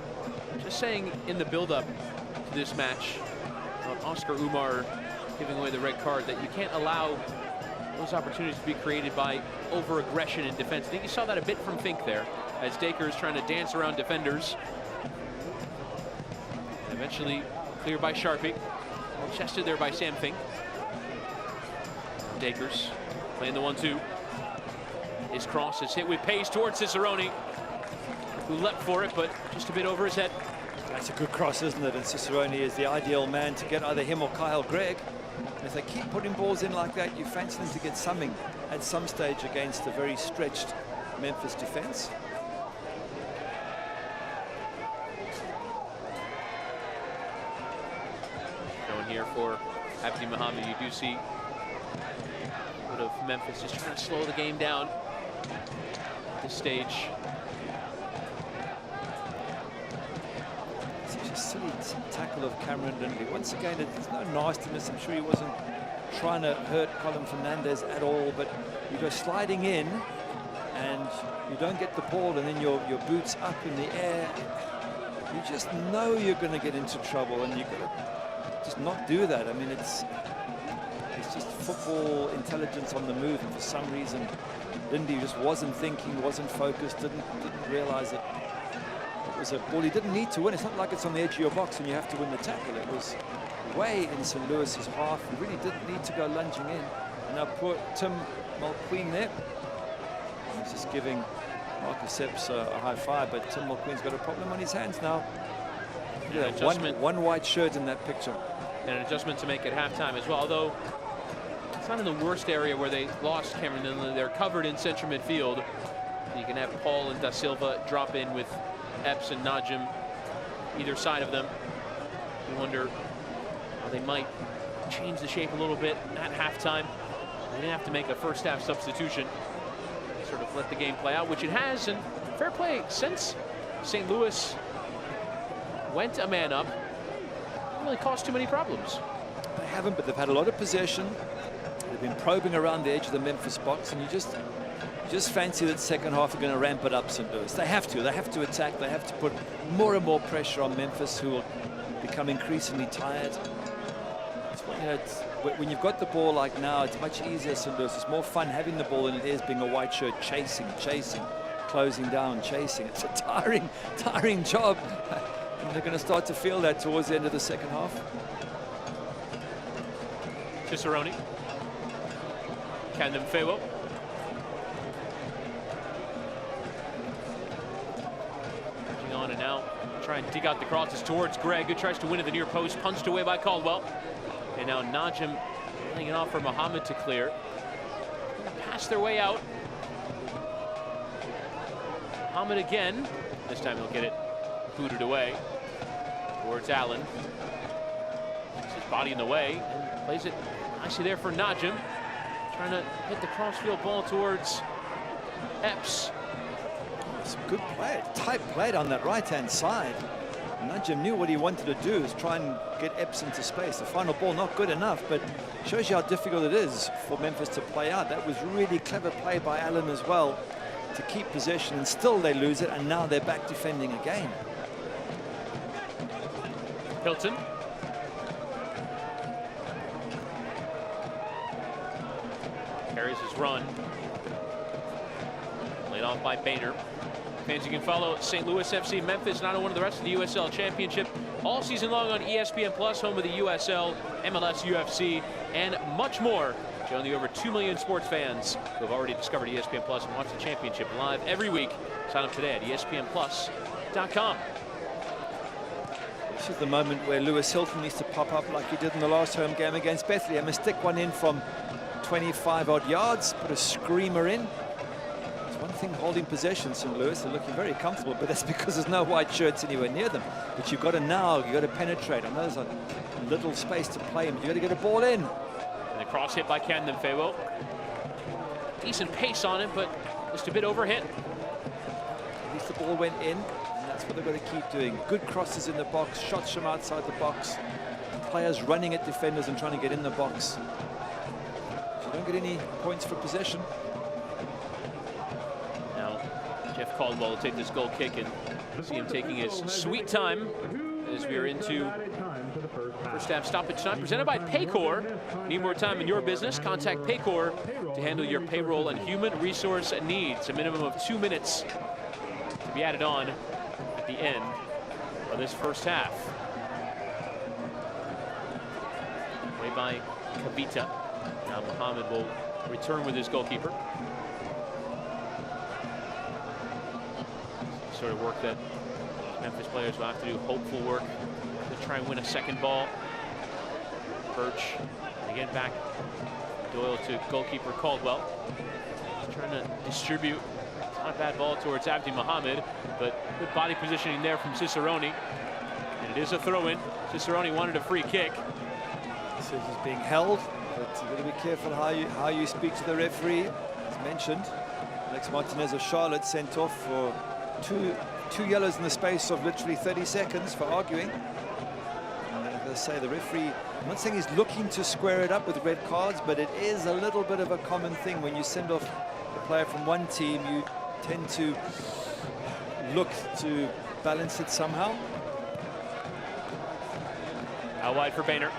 just saying in the build-up to this match, Oscar Umar giving away the red card, that you can't allow those opportunities to be created by over-aggression in defense. I think you saw that a bit from Fink there, as Dacre is trying to dance around defenders. And eventually cleared by Sharpie. Well chested there by Sam Fink. Dacres playing the 1-2. His cross is hit with pace towards Cicerone, who leapt for it, but just a bit over his head. That's a good cross, isn't it? And Cicerone is the ideal man to get either him or Kyle Gregg. And if they keep putting balls in like that, you fancy them to get something at some stage against a very stretched Memphis defense. Going here for Abdi Muhammad, you do see a bit of Memphis just trying to slow the game down at this stage. Silly tackle of Cameron Lindley. Once again, there's no nastiness. I'm sure he wasn't trying to hurt Colin Fernandez at all, but you go sliding in and you don't get the ball, and then your boots up in the air. You just know you're going to get into trouble, and you've got to just not do that. I mean, it's just football intelligence on the move, and for some reason, Lindley just wasn't thinking, wasn't focused, didn't realize it. It was a ball he didn't need to win. It's not like it's on the edge of your box and you have to win the tackle. It was way in St. Louis's half. He really didn't need to go lunging in. And now poor Tim Mulqueen there. He's just giving Marcus Epps a high five, but Tim Mulqueen's got a problem on his hands now. Yeah, one white shirt in that picture. And an adjustment to make at halftime as well, although it's not in the worst area where they lost Cameron Lindley. They're covered in central midfield. You can have Paul and Da Silva drop in with Epps and Najim either side of them. You wonder how they might change the shape a little bit at halftime. They didn't have to make a first half substitution. They sort of let the game play out, which it has, and fair play since St. Louis went a man up. Didn't really caused too many problems. They haven't, but they've had a lot of possession. They've been probing around the edge of the Memphis box, and you just fancy that second half are going to ramp it up, St. Louis. They have to attack. They have to put more and more pressure on Memphis, who will become increasingly tired. When you've got the ball like now, it's much easier, St. Louis. It's more fun having the ball than it is being a white shirt chasing, closing down, chasing. It's a tiring job. And they're going to start to feel that towards the end of the second half. Cicerone. Kandem Fewo. On and now try and dig out the crosses towards Gregg, who tries to win at the near post, punched away by Caldwell. And now Najim laying it off for Muhammad to clear. Pass their way out. Muhammad again. This time he'll get it booted away towards Allen. Puts his body in the way and plays it nicely there for Najim. Trying to hit the crossfield ball towards Epps. Some good play, tight play on that right-hand side. Najim knew what he wanted to do, is try and get Epps into space. The final ball not good enough, but shows you how difficult it is for Memphis to play out. That was really clever play by Allen as well to keep possession, and still they lose it, and now they're back defending again. Hilton. Carries his run. Laid off by Boehner. Fans, you can follow St. Louis FC, Memphis 901 the rest of the USL Championship all season long on ESPN Plus, home of the USL, MLS, UFC, and much more. Showing the over 2 million sports fans who have already discovered ESPN Plus and watch the championship live every week. Sign up today at ESPNplus.com. This is the moment where Lewis Hilton needs to pop up like he did in the last home game against Bethlehem and stick one in from 25-odd yards, put a screamer in. It's one thing holding possession, St. Louis. They're looking very comfortable, but that's because there's no white shirts anywhere near them. But you've got to you've got to penetrate. I know there's a little space to play, but you've got to get a ball in. And the cross hit by Camden Fewo. Decent pace on it, but just a bit overhit. At least the ball went in, and that's what they've got to keep doing. Good crosses in the box, shots from outside the box. Players running at defenders and trying to get in the box. If you don't get any points for possession. Now, Jeff Caldwell will take this goal kick and see him taking his sweet time as we are into first half stoppage time, presented by Paycor. Need more time in your business? Contact Paycor to handle your payroll and human resource needs. A minimum of 2 minutes to be added on at the end of this first half. Played by Kavita. Now Muhammad will return with his goalkeeper. Sort of work that Memphis players will have to do, hopeful work to try and win a second ball. Birch, again back, Doyle to goalkeeper Caldwell. Just trying to distribute. It's not a bad ball towards Abdi Muhammad, but good body positioning there from Cicerone. And it is a throw-in. Cicerone wanted a free kick. So he's being held, but you've got to be careful how you speak to the referee. As mentioned, Alex Martinez of Charlotte sent off for two yellows in the space of literally 30 seconds for arguing. As I say, the referee, I'm not saying he's looking to square it up with red cards, but it is a little bit of a common thing. When you send off a player from one team, you tend to look to balance it somehow. Out wide for Boehner.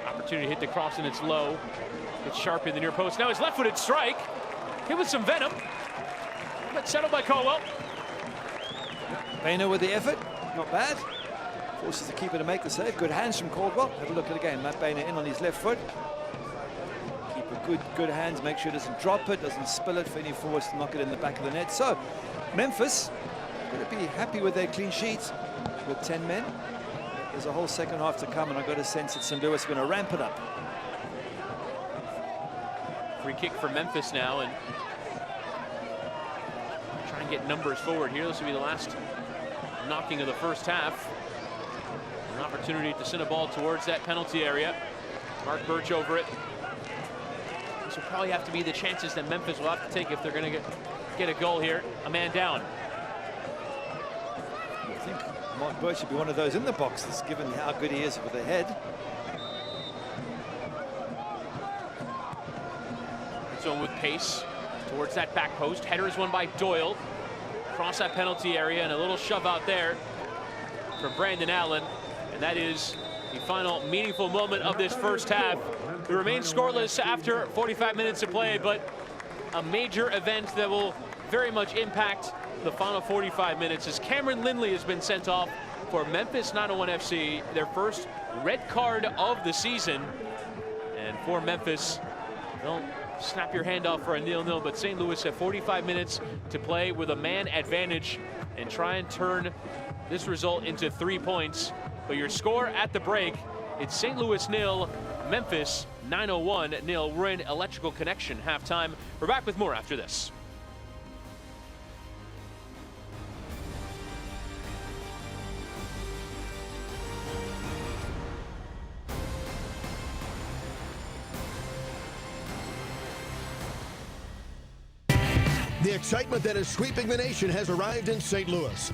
Opportunity to hit the cross, and it's low. It's sharp in the near post. Now his left-footed strike. Hit with some venom, but settled by Caldwell. Boehner with the effort, not bad. Forces the keeper to make the save. Good hands from Caldwell. Have a look at it again. Matt Boehner in on his left foot. Keeper good hands. Make sure it doesn't drop it, doesn't spill it for any forwards to knock it in the back of the net. So Memphis going to be happy with their clean sheet with 10 men. There's a whole second half to come, and I've got a sense that St. Louis are going to ramp it up. Free kick for Memphis now, and try and get numbers forward here. This will be the last knocking of the first half. An opportunity to send a ball towards that penalty area. Mark Birch over it. This will probably have to be the chances that Memphis will have to take if they're going to get a goal here. A man down. I think Mark Birch should be one of those in the boxes, given how good he is with the head. It's on with pace towards that back post. Header is won by Doyle. Across that penalty area, and a little shove out there from Brandon Allen. And that is the final meaningful moment of this first half. We remain scoreless after 45 minutes of play, but a major event that will very much impact the final 45 minutes as Cameron Lindley has been sent off for Memphis 901 FC, their first red card of the season. And for Memphis, they'll snap your hand off for a 0-0, but St. Louis have 45 minutes to play with a man advantage and try and turn this result into 3 points. But your score at the break, it's St. Louis 0, Memphis 901 0. We're in Electrical Connection halftime. We're back with more after this. The excitement that is sweeping the nation has arrived in St. Louis.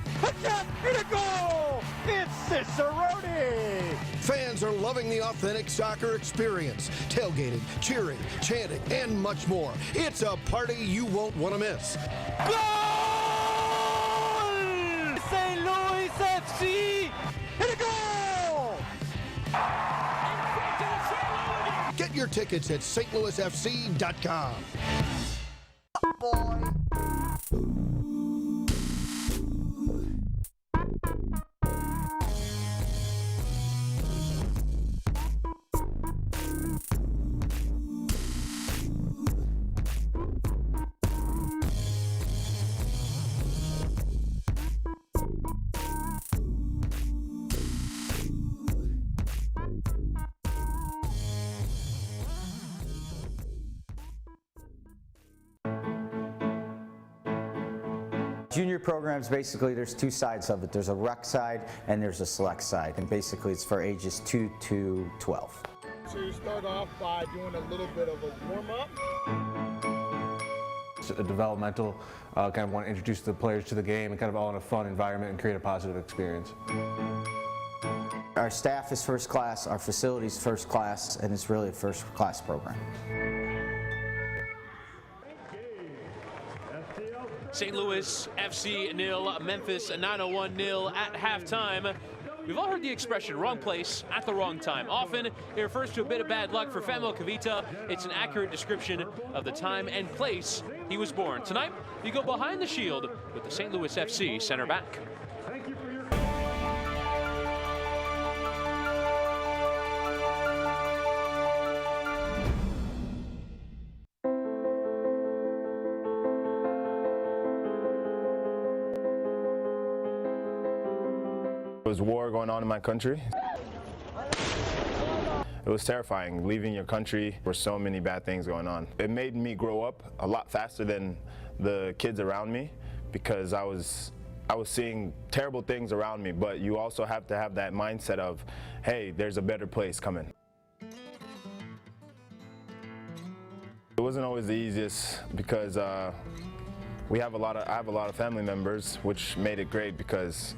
And a goal! It's Cicerone! Fans are loving the authentic soccer experience. Tailgating, cheering, chanting, and much more. It's a party you won't want to miss. Goal! St. Louis FC! And a goal! Get your tickets at stlouisfc.com. Boy. Junior programs, basically there's two sides of it. There's a rec side and there's a select side, and basically it's for ages 2 to 12. So you start off by doing a little bit of a warm-up. It's a developmental, kind of want to introduce the players to the game and kind of all in a fun environment and create a positive experience. Our staff is first class, our facilities first class, and it's really a first class program. St. Louis FC 0, Memphis 901 0 at halftime. We've all heard the expression, wrong place at the wrong time. Often, it refers to a bit of bad luck. For Samuel Kavita, it's an accurate description of the time and place he was born. Tonight, you go behind the shield with the St. Louis FC center back. There was war going on in my country. It was terrifying, leaving your country. There were so many bad things going on. It made me grow up a lot faster than the kids around me because I was seeing terrible things around me, but you also have to have that mindset of, hey, there's a better place coming. It wasn't always the easiest because I have a lot of family members, which made it great because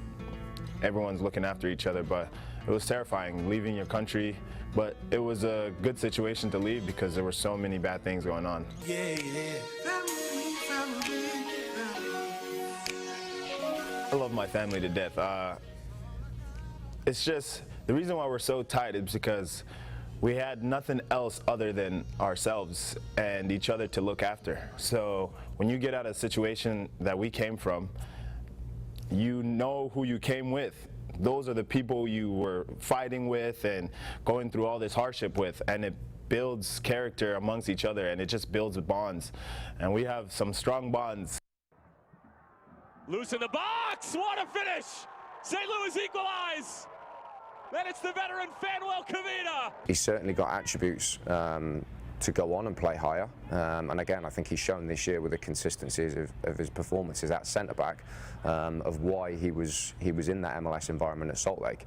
everyone's looking after each other, but it was terrifying leaving your country, but it was a good situation to leave because there were so many bad things going on. I love my family to death. It's just, the reason why we're so tight is because we had nothing else other than ourselves and each other to look after. So when you get out of a situation that we came from, you know who you came with. Those are the people you were fighting with and going through all this hardship with, and it builds character amongst each other, and it just builds bonds. And we have some strong bonds. Loose in the box, what a finish! St. Louis equalize! Then it's the veteran Samuel Kavita. He's certainly got attributes to go on and play higher, and again I think he's shown this year with the consistencies of his performances at centre-back of why he was in that MLS environment at Salt Lake.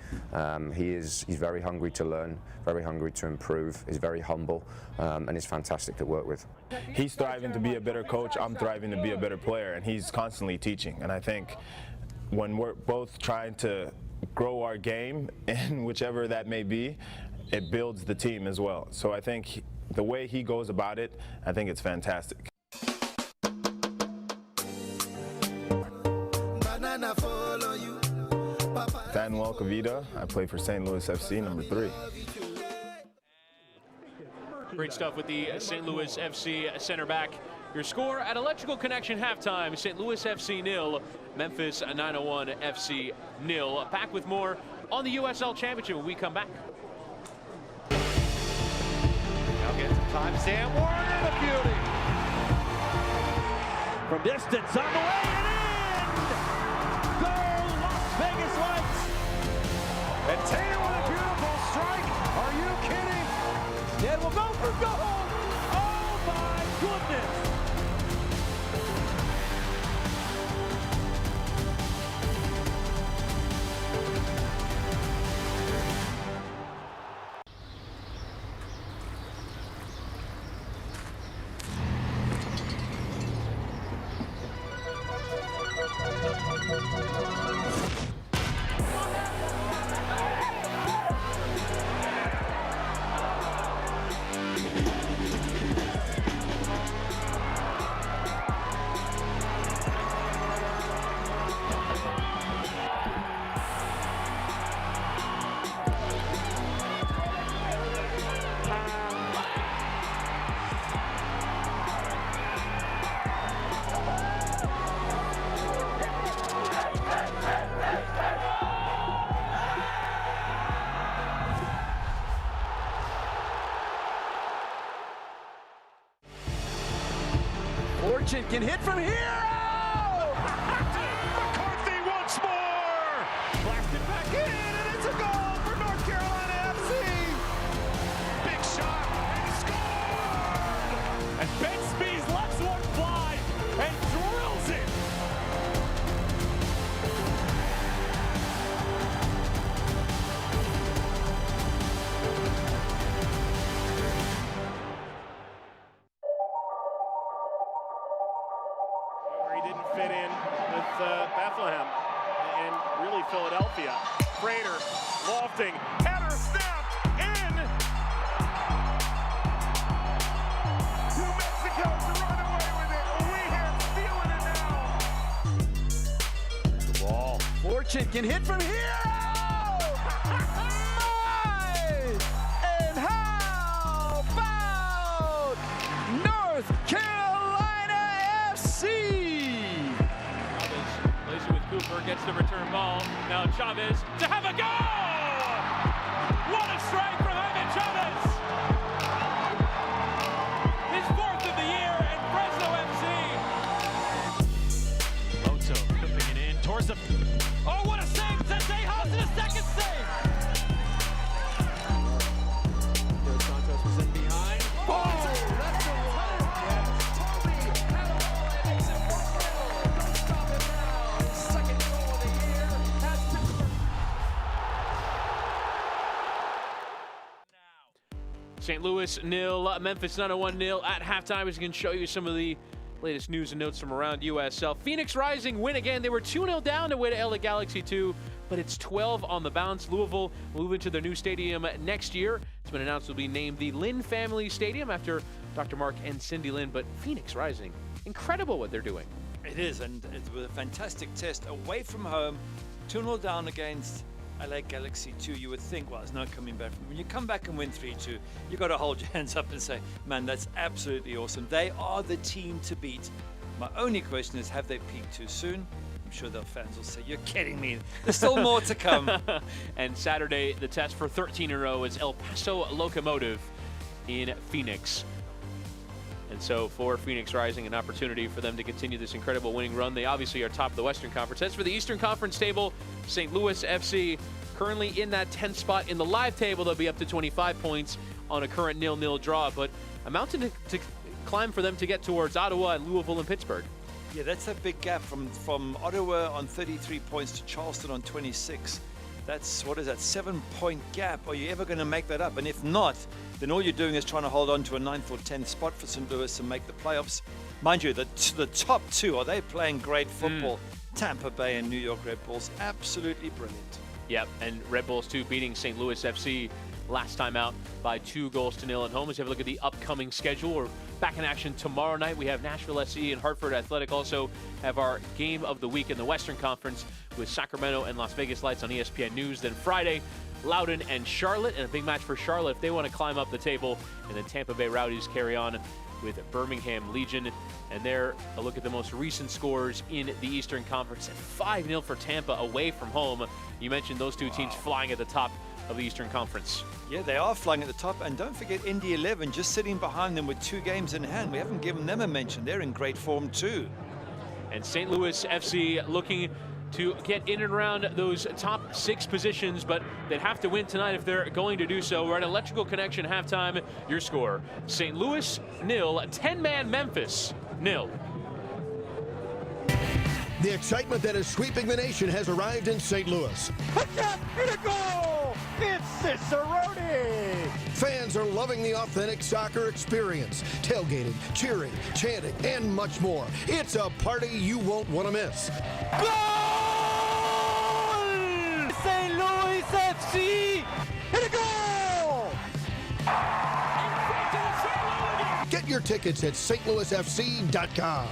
He's very hungry to learn, very hungry to improve, he's very humble, and he's fantastic to work with. He's thriving to be a better coach, I'm thriving to be a better player, and he's constantly teaching. And I think when we're both trying to grow our game, in whichever that may be, it builds the team as well. So I think the way he goes about it, I think it's fantastic. Samuel Kavita, I play for St. Louis FC, number 3. Great stuff with the St. Louis FC center back. Your score at Electrical Connection halftime, St. Louis FC 0, Memphis 901 FC 0. Back with more on the USL Championship when we come back. Now gets some time, Sam Warner, the beauty. From distance, on the way and in! Goal, Las Vegas Lights! And Taylor with a beautiful strike. Are you kidding? Ned will go for goal! Oh my goodness! Fortune can hit from here. Oh! McCarthy once more. Blasted back in, and it's a goal for North Carolina FC. Big shot, and he scored. And Ben Spees lets one fly and drills it. Bethlehem and really Philadelphia. Prater lofting, header snapped in. New Mexico to run away with it. Weehan stealing it now. The ball. Fortune can hit from here. And how about North Carolina FC? Lazy with Cooper, gets the return ball. Now Chavez to have a goal! What a strike from Ivan Chavez! His 4th of the year at Fresno FC. Loto clipping it in towards the... Oh, what a save! Sendejas in a second save! Dos Santos was in behind. Oh, that's the one! Yes. Toby had a ball and makes it 1-0. Don't stop him now. His second goal of the year has St. Louis 0, Memphis 1-0 at halftime. As we can show you some of the latest news and notes from around USL. Phoenix Rising win again. They were 2-0 down to win LA Galaxy 2, but it's 12 on the bounce. Louisville moving to their new stadium next year. It's been announced it will be named the Lynn Family Stadium after Dr. Mark and Cindy Lynn. But Phoenix Rising, incredible what they're doing. It is, and it was a fantastic test away from home. 2-0 down against LA Galaxy 2. You would think, well, it's not coming back from. When you come back and win 3-2, you've got to hold your hands up and say, man, that's absolutely awesome. They are the team to beat. My only question is, have they peaked too soon? I'm sure their fans will say, you're kidding me. There's still more to come. And Saturday, the test for 13 in a row is El Paso Locomotive in Phoenix. And so for Phoenix Rising, an opportunity for them to continue this incredible winning run. They obviously are top of the Western Conference. As for the Eastern Conference table, St. Louis FC currently in that 10th spot in the live table. They'll be up to 25 points on a current 0-0 draw, but a mountain to climb for them to get towards Ottawa and Louisville and Pittsburgh. Yeah, that's a big gap from Ottawa on 33 points to Charleston on 26. That's, what is that, 7-point gap? Are you ever going to make that up? And if not, then all you're doing is trying to hold on to a 9th or 10th spot for St. Louis and make the playoffs. Mind you, the top two, are they playing great football? Tampa Bay and New York Red Bulls, absolutely brilliant. Yep, and Red Bulls 2 beating St. Louis FC last time out by 2-0 at home. As you have a look at the upcoming schedule, we're back in action tomorrow night. We have Nashville SC and Hartford Athletic. Also have our game of the week in the Western Conference with Sacramento and Las Vegas Lights on ESPN News. Then Friday, Loudoun and Charlotte, and a big match for Charlotte if they want to climb up the table. And then Tampa Bay Rowdies carry on with Birmingham Legion. And there, a look at the most recent scores in the Eastern Conference. 5-0 for Tampa away from home. You mentioned those two teams flying at the top of the Eastern Conference. Yeah, they are flying at the top. And don't forget Indy 11 just sitting behind them with 2 games in hand. We haven't given them a mention. They're in great form too. And St. Louis FC looking to get in and around those top 6 positions, but they'd have to win tonight if they're going to do so. We're at Electrical Connection halftime. Your score, St. Louis 0, 10-man Memphis 0. The excitement that is sweeping the nation has arrived in St. Louis. Put that in a goal! It's Cicerone! Fans are loving the authentic soccer experience. Tailgating, cheering, chanting, and much more. It's a party you won't want to miss. Goal! St. Louis FC! Hit a goal! Get your tickets at stlouisfc.com.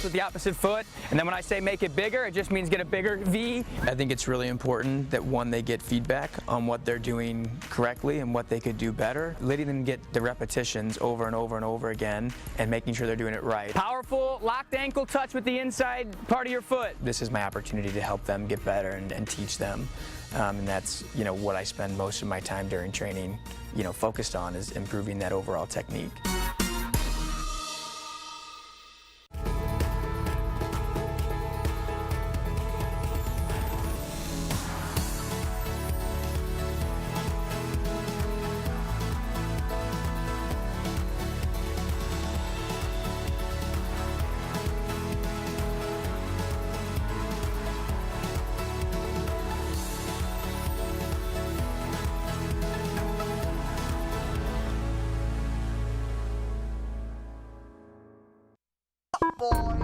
With the opposite foot, and then when I say make it bigger, it just means get a bigger V. I think it's really important that they get feedback on what they're doing correctly and what they could do better. Letting them get the repetitions over and over and over again and making sure they're doing it right. Powerful locked ankle touch with the inside part of your foot. This is my opportunity to help them get better and teach them. And that's, what I spend most of my time during training, focused on is improving that overall technique. Boy.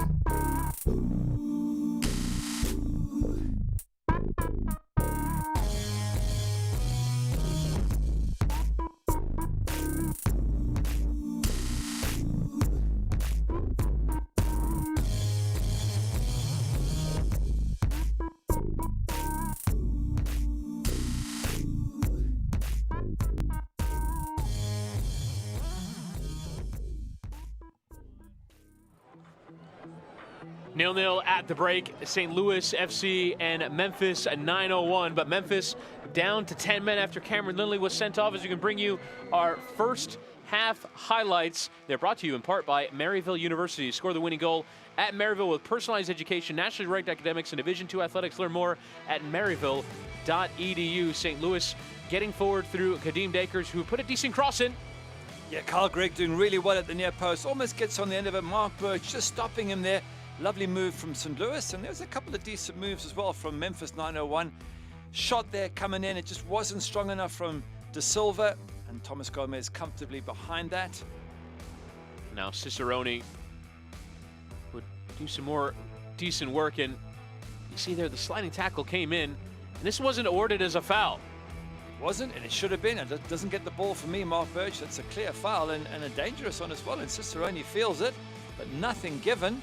0-0 at the break. St. Louis FC and Memphis at 9:01, but Memphis down to 10 men after Cameron Lindley was sent off, as we can bring you our first half highlights. They're brought to you in part by Maryville University. Score the winning goal at Maryville with personalized education, nationally ranked academics, and Division II athletics. Learn more at maryville.edu. St. Louis getting forward through Kadeem Dakers, who put a decent cross in. Yeah, Carl Gregg doing really well at the near post. Almost gets on the end of it. Mark Birch just stopping him there. Lovely move from St. Louis. And there's a couple of decent moves as well from Memphis 901. Shot there coming in. It just wasn't strong enough from De Silva. And Thomas Gomez comfortably behind that. Now Cicerone would do some more decent work. And you see there the sliding tackle came in. And this wasn't awarded as a foul. Wasn't, and it should have been. It doesn't get the ball for me, Mark Birch. That's a clear foul and a dangerous one as well. And Cicerone feels it, but nothing given.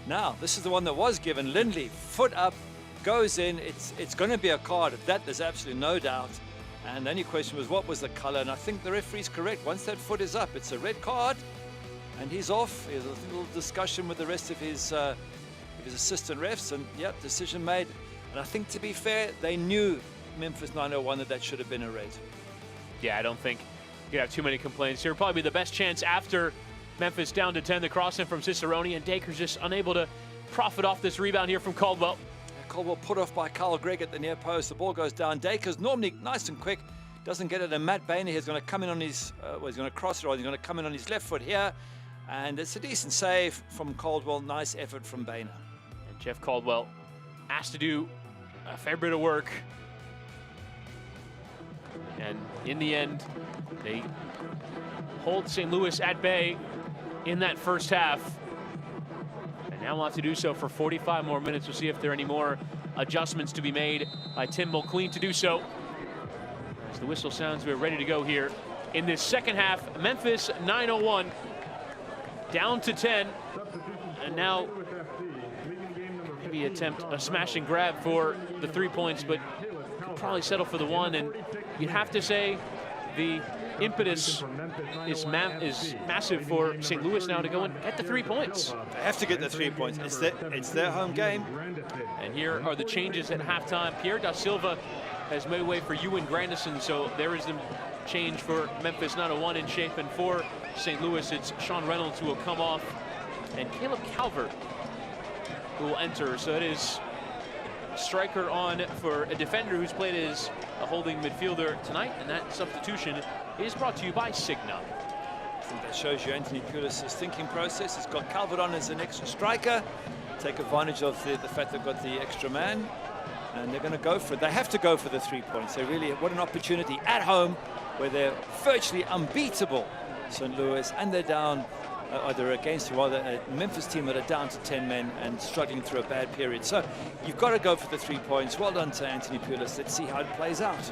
Now, this is the one that was given. Lindley, foot up, goes in. It's going to be a card. Of that, there's absolutely no doubt. And the only question was, what was the color? And I think the referee's correct. Once that foot is up, it's a red card, and he's off. There's a little discussion with the rest of his assistant refs, and yep, decision made. And I think, to be fair, they knew Memphis 901 that should have been a red. Yeah, I don't think you have too many complaints here. Probably the best chance after Memphis down to 10. The cross in from Cicerone, and Dakers just unable to profit off this rebound here from Caldwell. Caldwell put off by Carl Gregg at the near post. The ball goes down. Dakers normally nice and quick, doesn't get it. And Matt Boehner is going to come in on his, he's going to cross it, or he's going to come in on his left foot here. And it's a decent save from Caldwell. Nice effort from Boehner. And Jeff Caldwell asked to do a fair bit of work. And in the end, they hold St. Louis at bay in that first half. And now we'll have to do so for 45 more minutes. We'll see if there are any more adjustments to be made by Tim Mulqueen to do so. As the whistle sounds, we're ready to go here in this second half. Memphis 901 down to 10. And now maybe attempt a smash and grab for the 3 points, but could probably settle for the one. And you'd have to say the impetus is massive for St. Louis now to go and get the 3 points. They have to get the 3 points. It's their home game. And here are the changes at halftime. Pierre Da Silva has made way for Ewan Grandison, so there is the change for Memphis 901 in shape. And for St. Louis, it's Sean Reynolds who will come off, and Caleb Calvert who will enter. So it is striker on for a defender who's played as a holding midfielder tonight, and that substitution is brought to you by Cigna. I think that shows you Anthony Pulis' thinking process. He's got Calvert on as an extra striker, take advantage of the fact they've got the extra man, and they're going to go for it. They have to go for the 3 points. They really, what an opportunity at home where they're virtually unbeatable, St. Louis, and they're down, either against a Memphis team that are down to 10 men and struggling through a bad period. So you've got to go for the 3 points. Well done to Anthony Pulis. Let's see how it plays out.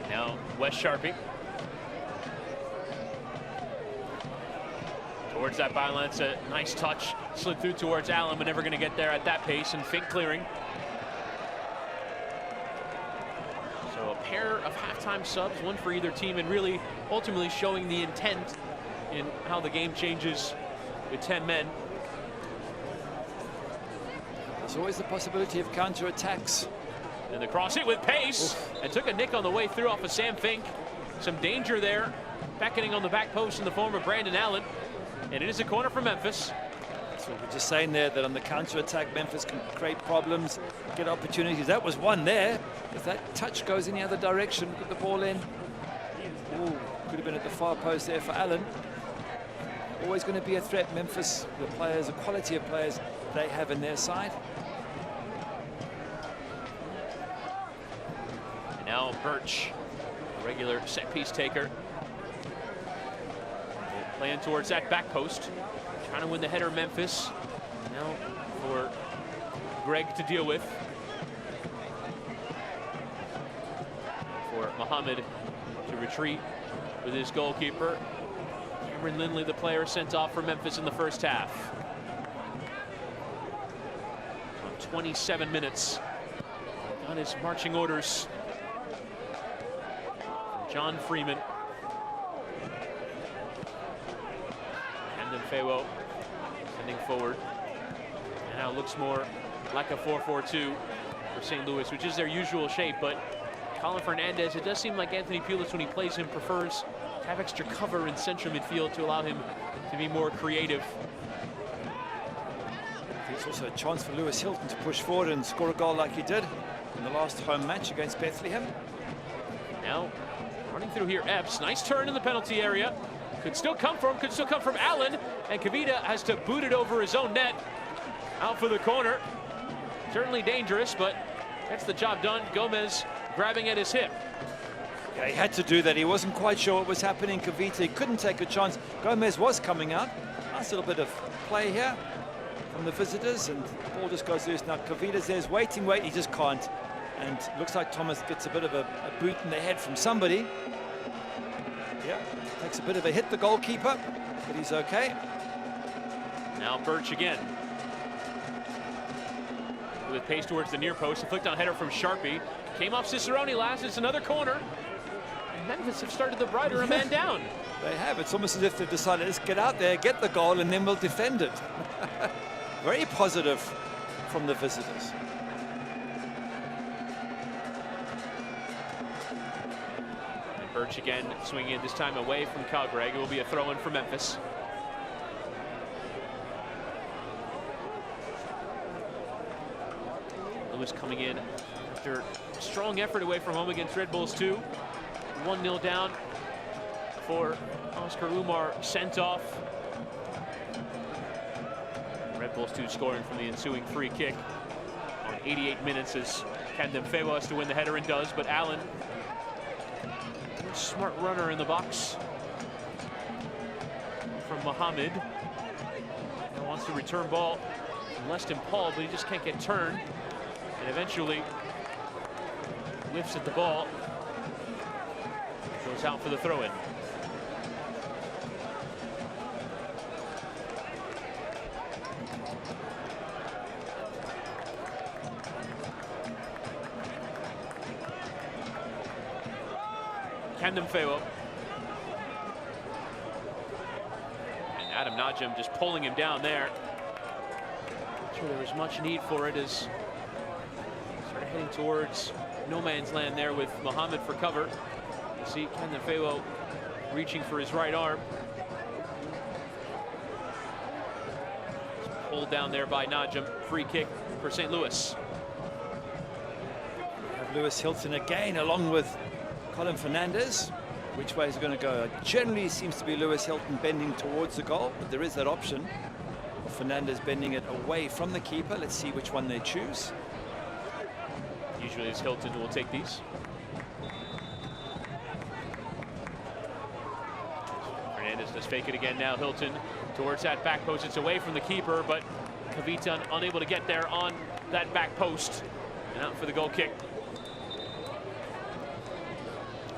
Now Wes Sharpie towards that byline. It's a nice touch, slid through towards Allen, but never going to get there at that pace, and Fink clearing. So a pair of halftime subs, one for either team, and really ultimately showing the intent in how the game changes with 10 men. There's always the possibility of counter-attacks. And the cross hit with pace. Oof. And took a nick on the way through off of Sam Fink. Some danger there, beckoning on the back post in the form of Brandon Allen. And it is a corner for Memphis. So we're just saying there that on the counter-attack, Memphis can create problems, get opportunities. That was one there. If that touch goes in the other direction, put the ball in. Ooh, could have been at the far post there for Allen. Always going to be a threat, Memphis. The players, the quality of players they have in their side. And now Birch, a regular set-piece taker. Playing towards that back post. Trying to win the header, Memphis. Now for Greg to deal with. For Muhammad to retreat with his goalkeeper. Cameron Lindley, the player sent off for Memphis in the first half. 27 minutes on his marching orders from John Freeman. Camden Faywo sending forward. And now it looks more like a 4-4-2 for St. Louis, which is their usual shape, but Colin Fernandez, it does seem like Anthony Pulis, when he plays him, prefers to have extra cover in central midfield to allow him to be more creative. There's also a chance for Lewis Hilton to push forward and score a goal like he did in the last home match against Bethlehem. Now running through here, Epps, nice turn in the penalty area. Could still come from Allen, and Kavita has to boot it over his own net. Out for the corner. Certainly dangerous, but gets the job done. Gomez grabbing at his hip. Yeah, he had to do that. He wasn't quite sure what was happening. Kavita, he couldn't take a chance. Gomez was coming out. Nice little bit of play here from the visitors, and the ball just goes loose. Now Kavita's there's waiting, he just can't. And looks like Thomas gets a bit of a boot in the head from somebody. Yeah, takes a bit of a hit, the goalkeeper, but he's okay. Now Birch again. With pace towards the near post, a flicked on header from Sharpie. Came off Cicerone last, it's another corner. And Memphis have started the brighter, a man down. They have, it's almost as if they've decided, let's get out there, get the goal, and then we'll defend it. Very positive from the visitors. And Birch again swinging it, this time away from Calgreg. It will be a throw-in for Memphis. Lewis coming in after a strong effort away from home against Red Bulls 2. 1-0 down for Oscar Umar, sent off. Red Bulls 2 scoring from the ensuing free kick on 88 minutes as Camden Faywo has to win the header and does, but Allen, smart runner in the box from Mohammed. He wants to return ball from Leston Paul, but he just can't get turned. And eventually whiffs at the ball. Goes out for the throw-in. Camden Faywo. And Adam Najim just pulling him down there. Not sure there was much need for it as started heading towards no man's land there with Mohammed for cover. You see Camden Faywo reaching for his right arm. Pulled down there by Najim. Free kick for St. Louis. Have Lewis Hilton again along with Colin Fernandez. Which way is it going to go? Generally seems to be Lewis Hilton bending towards the goal, but there is that option. Fernandez bending it away from the keeper. Let's see which one they choose. Usually it's Hilton who will take these. Fernandez does fake it again now. Hilton towards that back post. It's away from the keeper, but Kavita unable to get there on that back post. And out for the goal kick.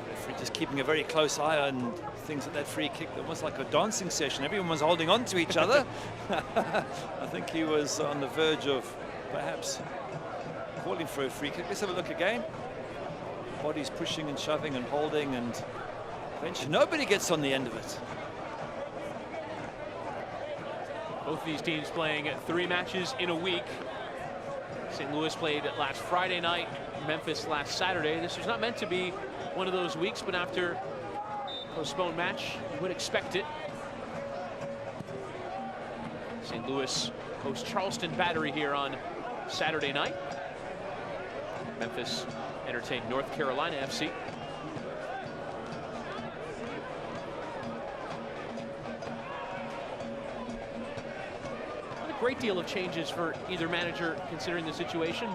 Referee just keeping a very close eye on things at that free kick. It was like a dancing session. Everyone was holding on to each other. I think he was on the verge of perhaps calling for a free kick. Let's have a look again. Bodies pushing and shoving and holding, and eventually nobody gets on the end of it. Both of these teams playing 3 matches in a week. St. Louis played last Friday night, Memphis last Saturday. This was not meant to be one of those weeks, but after a postponed match, you would expect it. St. Louis hosts Charleston Battery here on Saturday night. Memphis entertained North Carolina FC. Not a great deal of changes for either manager considering the situation. I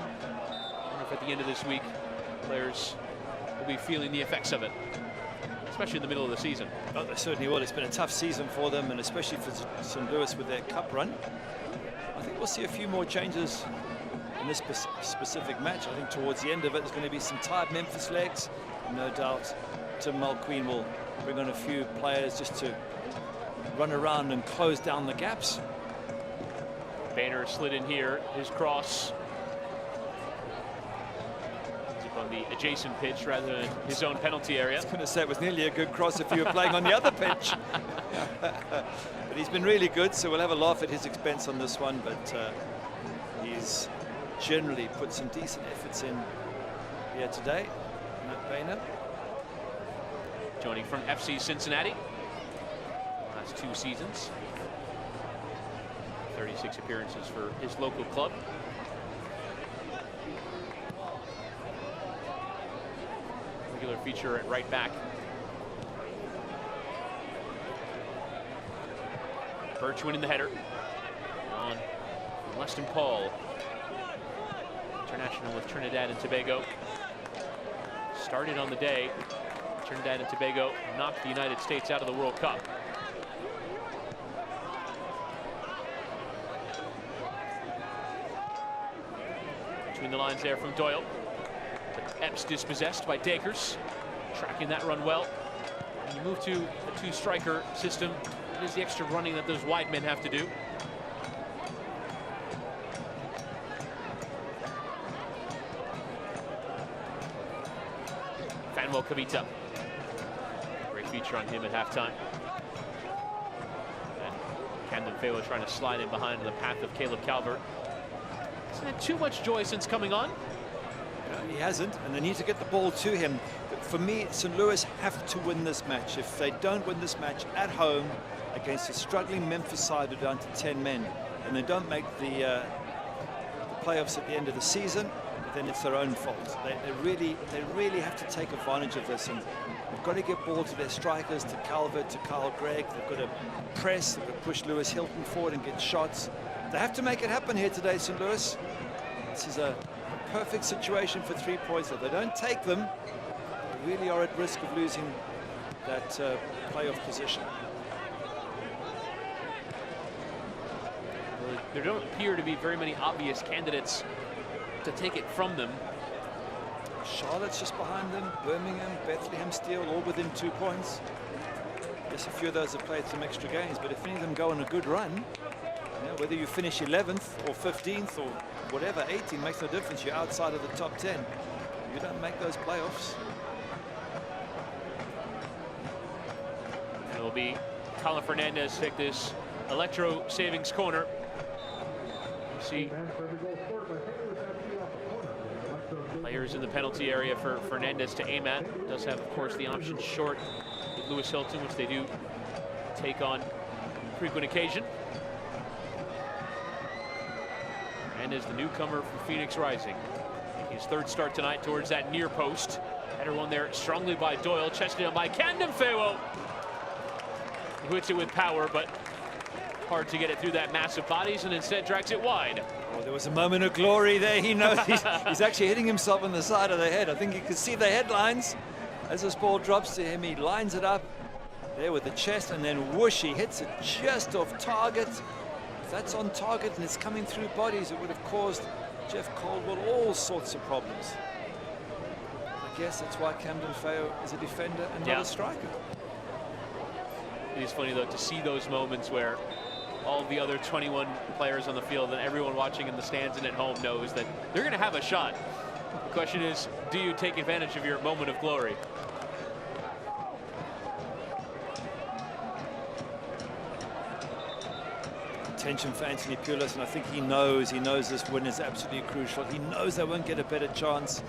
wonder if at the end of this week, players will be feeling the effects of it, especially in the middle of the season. Oh, they certainly will. It's been a tough season for them, and especially for St. Louis with their cup run. I think we'll see a few more changes in this specific match. I think towards the end of it, there's going to be some tired Memphis legs. No doubt Tim Mulqueen will bring on a few players just to run around and close down the gaps. Boehner slid in here, his cross. He's up on the adjacent pitch rather than his own penalty area. I was going to say it was nearly a good cross if you were playing on the other pitch. But he's been really good, so we'll have a laugh at his expense on this one, but he's generally put some decent efforts in here today. Matt Boehner. Joining from FC Cincinnati. Last 2 seasons. 36 appearances for his local club. Regular feature at right back. Birch winning the header. On Leston Paul. International with Trinidad and Tobago. Started on the day. Trinidad and Tobago knocked the United States out of the World Cup. Between the lines there from Doyle. But Epps dispossessed by Dakers. Tracking that run well. When you move to a 2-striker system, it is the extra running that those wide men have to do. Fanuel Kavita. Great feature on him at halftime. And Camden Falo trying to slide in behind the path of Caleb Calvert. Hasn't had too much joy since coming on. No, he hasn't, and they need to get the ball to him. But for me, St. Louis have to win this match. If they don't win this match at home against a struggling Memphis side who are down to 10 men, and they don't make the playoffs at the end of the season, then it's their own fault. They really have to take advantage of this, and they've got to get ball to their strikers, to Calvert, to Kyle Gregg. They've got to press, they've got to push Lewis Hilton forward and get shots. They have to make it happen here today, St. Louis. This is a perfect situation for 3 points. If they don't take them, they really are at risk of losing that playoff position. There don't appear to be very many obvious candidates to take it from them. Charlotte's just behind them, Birmingham, Bethlehem Steel, all within 2 points. Yes, a few of those have played some extra games, but if any of them go on a good run, whether you finish 11th or 15th or whatever, 18 makes no difference. You're outside of the top 10. You don't make those playoffs. And it will be Colin Fernandez take this electro savings corner. You see players in the penalty area for Fernandez to aim at. Does have, of course, the option short with Lewis Hilton, which they do take on frequent occasion. And is the newcomer from Phoenix Rising. His 3rd start tonight towards that near post. Header won there strongly by Doyle, chested in by Camden Falo, who hits it with power, but hard to get it through that massive bodies, and instead drags it wide. Oh, there was a moment of glory there. He knows he's actually hitting himself on the side of the head. I think you could see the headlines. As this ball drops to him, he lines it up there with the chest, and then whoosh, he hits it just off target. If that's on target and it's coming through bodies, it would have caused Jeff Caldwell all sorts of problems. I guess that's why Camden Fao is a defender and not a striker. It is funny, though, to see those moments where all the other 21 players on the field and everyone watching in the stands and at home knows that they're going to have a shot. The question is, do you take advantage of your moment of glory? Attention for Anthony Pulis, and I think he knows this win is absolutely crucial. He knows they won't get a better chance.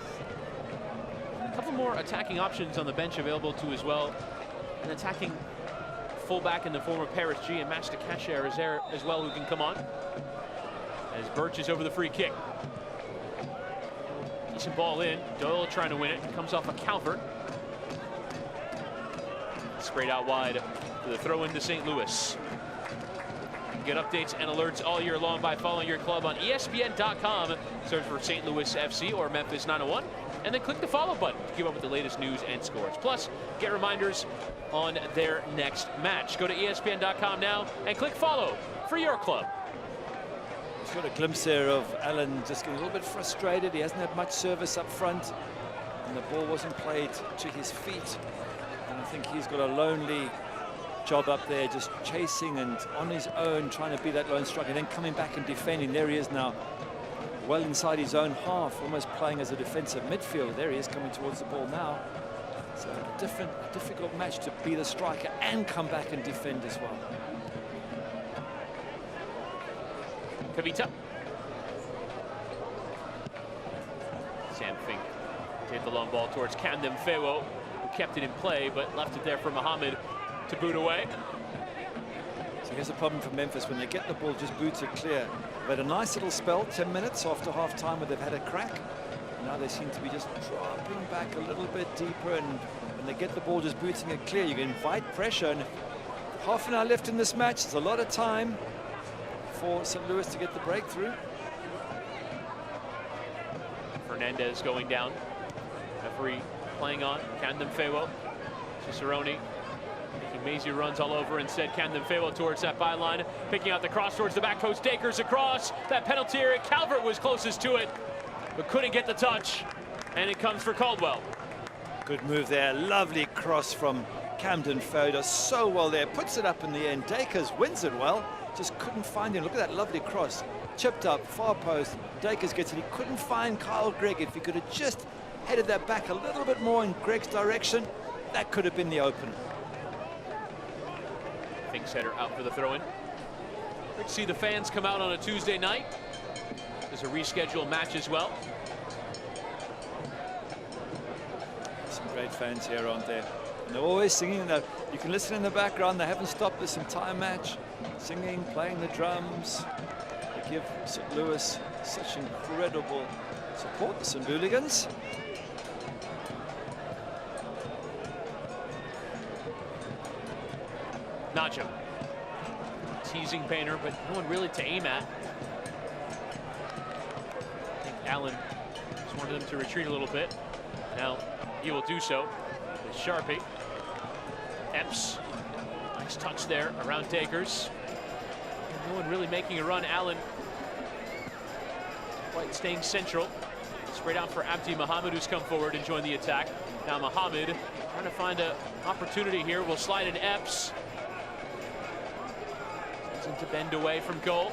A couple more attacking options on the bench available to as well. An attacking fullback in the form of Paris G, and Master Kasher is there as well, who can come on. As Birch is over the free kick. Decent ball in. Doyle trying to win it. Comes off a Calvert. Sprayed out wide for the throw into St. Louis. Get updates and alerts all year long by following your club on ESPN.com. Search for St. Louis FC or Memphis 901, and then click the follow button to keep up with the latest news and scores. Plus, get reminders on their next match. Go to ESPN.com now and click follow for your club. Just got a glimpse there of Allen just getting a little bit frustrated. He hasn't had much service up front, and the ball wasn't played to his feet. And I think he's got a lonely job up there, just chasing and on his own, trying to be that lone striker, and then coming back and defending. There he is now, well inside his own half, almost playing as a defensive midfielder. There he is coming towards the ball now. So a difficult match to be the striker and come back and defend as well. Kavita. Sam Fink hit the long ball towards Camden Fewo, who kept it in play, but left it there for Muhammad to boot away. So here's a problem for Memphis when they get the ball just booted clear. They had a nice little spell, 10 minutes after half time, where they've had a crack. Now they seem to be just dropping back a little bit deeper, and when they get the ball just booting it clear, you can invite pressure. And half an hour left in this match, there's a lot of time for St. Louis to get the breakthrough. Fernandez going down. Referee playing on Camden Fewo. Cicerone making mazy runs all over. Instead, Camden Fewo towards that byline, picking out the cross towards the back post. Dakers across. That penalty area. Calvert was closest to it, but couldn't get the touch, and it comes for Caldwell. Good move there. Lovely cross from Camden Fewo. Does so well there. Puts it up in the end. Dakers wins it well. Just couldn't find him. Look at that lovely cross. Chipped up, far post. Dakers gets it. He couldn't find Kyle Gregg. If he could have just headed that back a little bit more in Gregg's direction, that could have been the opener. Fink's header out for the throw-in. Great to see the fans come out on a Tuesday night. There's a rescheduled match as well. Some great fans here, aren't there? And they're always singing. You can listen in the background. They haven't stopped this entire match. Singing, playing the drums. They give St. Louis such incredible support, the St. Hooligans. Nacho teasing Painter, but no one really to aim at. I think Allen just wanted them to retreat a little bit. Now he will do so with Sharpie. Epps, nice touch there around Dakers. No one really making a run. Allen quite staying central. Sprayed out for Abdi Muhammad, who's come forward and joined the attack. Now Muhammad trying to find an opportunity here. Will slide in Epps. To bend away from goal.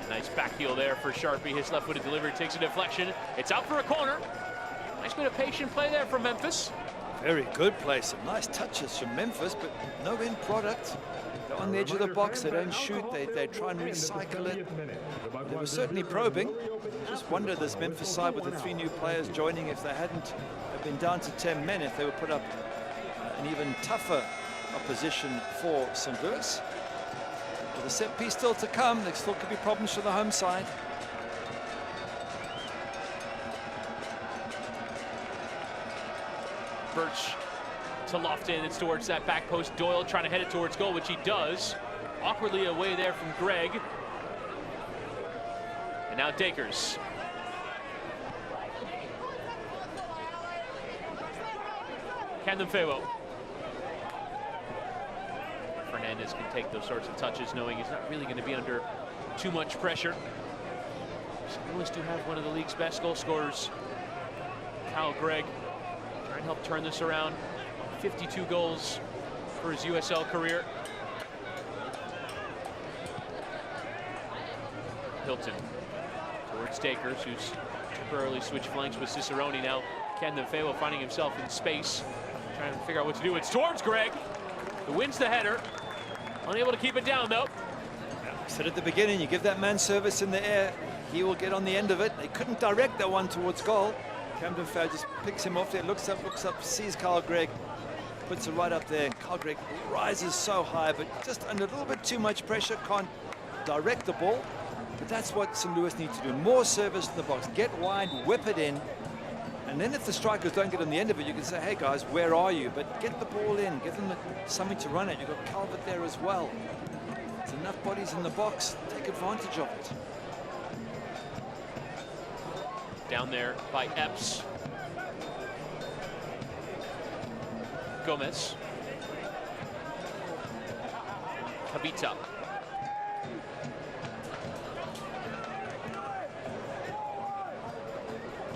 A nice back heel there for Sharpie. His left-footed delivery takes a deflection. It's out for a corner. Nice bit of patient play there from Memphis. Very good play. Some nice touches from Memphis, but no end product. They're on the edge of the box. They don't shoot. They try and recycle it. They were certainly probing. Just wonder this Memphis side with the 3 new players joining, if they hadn't been down to 10 men, if they would put up an even tougher opposition for St. Louis. With a set piece still to come, there still could be problems for the home side. Birch to Lofton. It's towards that back post. Doyle trying to head it towards goal, which he does. Awkwardly away there from Gregg. And now Dakers. Camden Fewo. Fernandez can take those sorts of touches, knowing he's not really going to be under too much pressure. St. Louis do have one of the league's best goal scorers, Kyle Gregg, trying to help turn this around. 52 goals for his USL career. Hilton towards Dakers, who's temporarily switched flanks with Cicerone. Now Camden Fewo finding himself in space, trying to figure out what to do. It's towards Gregg, who wins the header. Unable to keep it down, though. I said at the beginning, you give that man service in the air, he will get on the end of it. They couldn't direct that one towards goal. Camden Fewo just picks him off there, looks up, sees Kyle Gregg, puts it right up there. Kyle Gregg rises so high, but just under a little bit too much pressure, can't direct the ball. But that's what St. Louis needs to do. More service in the box, get wide, whip it in. And then if the strikers don't get on the end of it, you can say, hey guys, where are you? But get the ball in, give them something to run at. You've got Calvert there as well. There's enough bodies in the box, take advantage of it. Down there by Epps. Gomez. Kavita.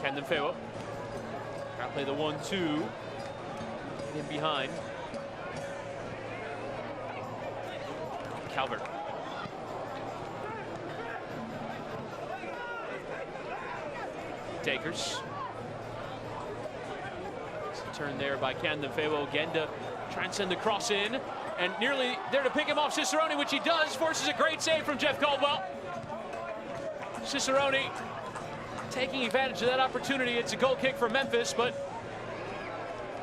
Camden Fewo. Trying to play the 1-2. In behind. Calvert. Dakers. Turn there by Camden Fewo again to try and send the cross in, and nearly there to pick him off Cicerone, which he does. Forces a great save from Jeff Caldwell. Cicerone taking advantage of that opportunity. It's a goal kick for Memphis, but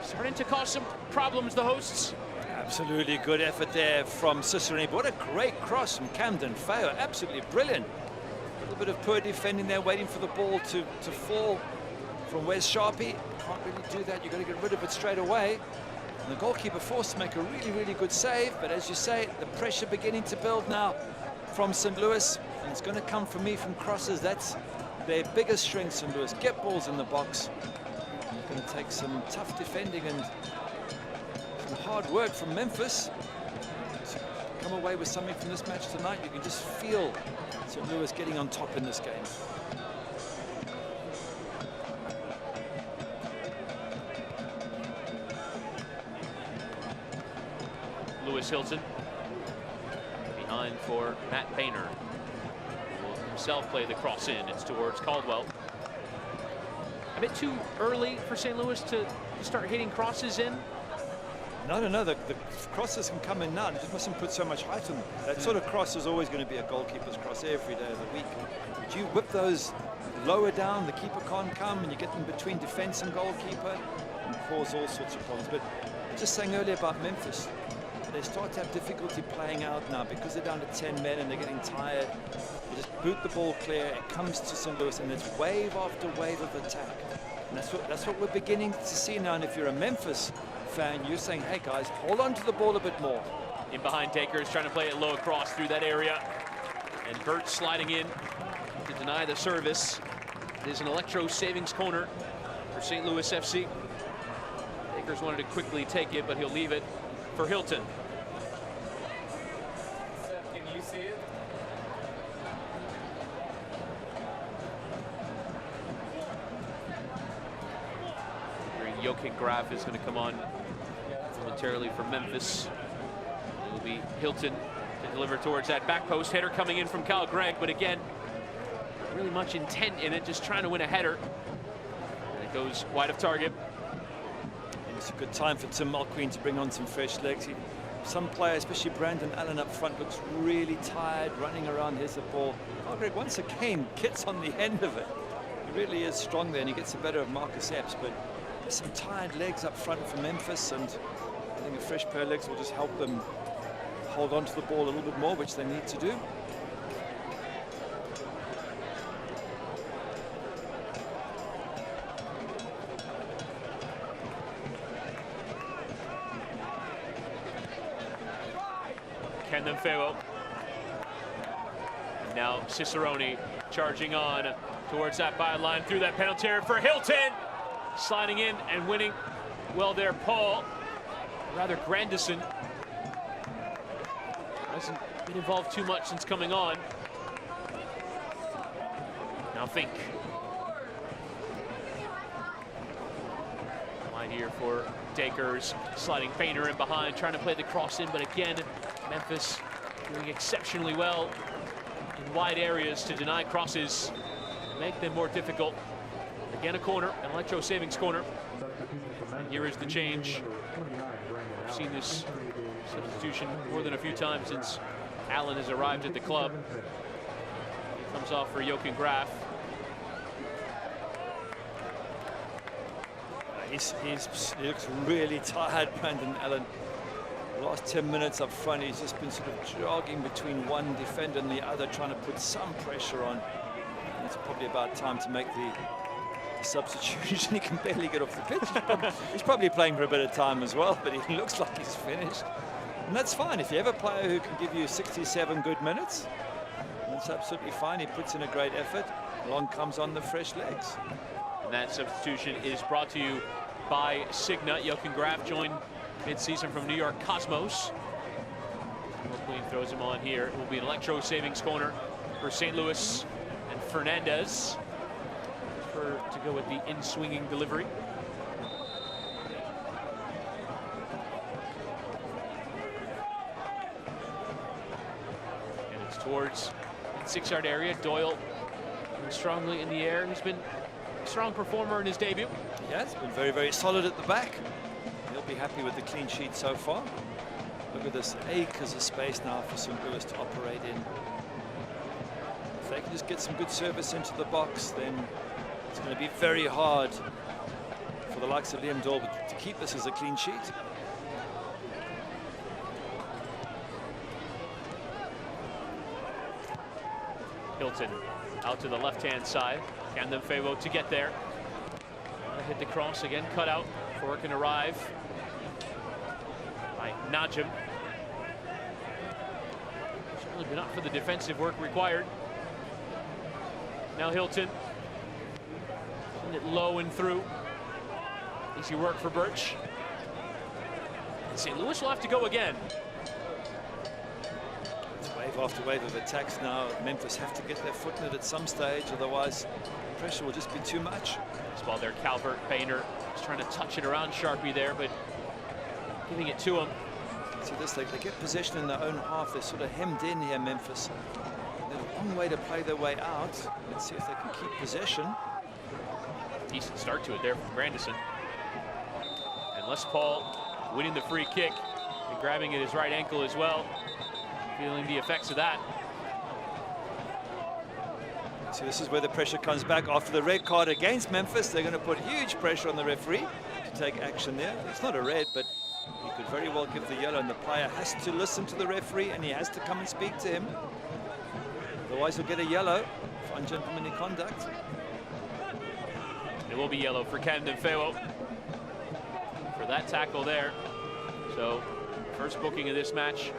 starting to cause some problems, the hosts. Absolutely good effort there from Cicerone. What a great cross from Camden Feo. Absolutely brilliant. A little bit of poor defending there, waiting for the ball to fall from Wes Sharpie. Can't really do that. You've got to get rid of it straight away. And the goalkeeper forced to make a really, really good save. But as you say, the pressure beginning to build now from St. Louis. And it's going to come from me from crosses. That's their biggest strength, St. Louis. Get balls in the box. And it's going to take some tough defending and some hard work from Memphis to come away with something from this match tonight. You can just feel St. Louis getting on top in this game. Lewis Hilton behind for Matt Boehner, who will himself play the cross in. It's towards Caldwell. A bit too early for St. Louis to start hitting crosses in. No, the crosses can come in now. You just mustn't put so much height on them. That sort of cross is always going to be a goalkeeper's cross every day of the week. But you whip those lower down, the keeper can't come, and you get them between defense and goalkeeper and cause all sorts of problems. But just saying earlier about Memphis, they start to have difficulty playing out now because they're down to 10 men and they're getting tired. They just boot the ball clear. It comes to St. Louis, and it's wave after wave of attack. And that's what we're beginning to see now. And if you're a Memphis fan, you're saying, hey guys, hold on to the ball a bit more. In behind Takers, trying to play it low across through that area. And Burt sliding in to deny the service. It is an Electro savings corner for St. Louis FC. Takers wanted to quickly take it, but he'll leave it for Hilton. Can you see it? Joachim Graf is going to come on momentarily for Memphis. It will be Hilton to deliver towards that back post. Header coming in from Kyle Gregg, but again, not really much intent in it, just trying to win a header. And it goes wide of target. It's a good time for Tim Mulqueen to bring on some fresh legs. Some players, especially Brandon Allen up front, looks really tired, running around. Here's the ball. Kyle Gregg once again gets on the end of it. He really is strong there, and he gets the better of Marcus Epps, but there's some tired legs up front for Memphis, and I think a fresh pair of legs will just help them hold on to the ball a little bit more, which they need to do. Camden Feo. And now Cicerone charging on towards that byline through that penalty area for Hilton. Sliding in and winning well there, Paul. Rather Grandison. Hasn't been involved too much since coming on. Now Fink. Line here for Dakers, sliding Boehner in behind, trying to play the cross in, but again, Memphis doing exceptionally well in wide areas to deny crosses, make them more difficult. Again, a corner, an Electro savings corner. And here is the change. We've seen this substitution more than a few times since Allen has arrived at the club. Comes off for Joachim Graf. He looks really tired, Brandon Allen. The last 10 minutes up front, he's just been sort of jogging between one defender and the other, trying to put some pressure on. And it's probably about time to make the substitution. He can barely get off the pitch. He's probably playing for a bit of time as well, but he looks like he's finished. And that's fine. If you have a player who can give you 67 good minutes, that's absolutely fine. He puts in a great effort. Along comes on the fresh legs. And that substitution is brought to you by Cigna. Joachim Graf joined mid-season from New York Cosmos. McQueen throws him on here. It will be an Electro savings corner for St. Louis, and Fernandez to go with the in-swinging delivery. And it's towards the 6-yard area. Doyle strongly in the air. He's been a strong performer in his debut. Yeah, it's been very, very solid at the back. He'll be happy with the clean sheet so far. Look at this acres of space now for St. Louis to operate in. If they can just get some good service into the box, then it's going to be very hard for the likes of Liam Doyle to keep this as a clean sheet. Hilton out to the left-hand side. Camden Favo to get there. Hit the cross again, cut out. Before it can arrive by Najim. Certainly been up for the defensive work required. Now Hilton. Send it low and through. Easy work for Birch. And St. Louis will have to go again. It's wave after wave of attacks now. Memphis have to get their foot in it at some stage, otherwise pressure will just be too much. This ball there, Calvert, Boehner is trying to touch it around Sharpie there, but giving it to him. See this, they get possession in their own half. They're sort of hemmed in here, Memphis. They're a long way to play their way out. Let's see if they can keep possession. Decent start to it there from Grandison. And Les Paul winning the free kick and grabbing at his right ankle as well. Feeling the effects of that. So this is where the pressure comes back after the red card against Memphis. They're going to put huge pressure on the referee to take action there. It's not a red, but he could very well give the yellow, and the player has to listen to the referee and he has to come and speak to him. Otherwise he'll get a yellow for ungentlemanly conduct. It will be yellow for Camden Favo for that tackle there. So first booking of this match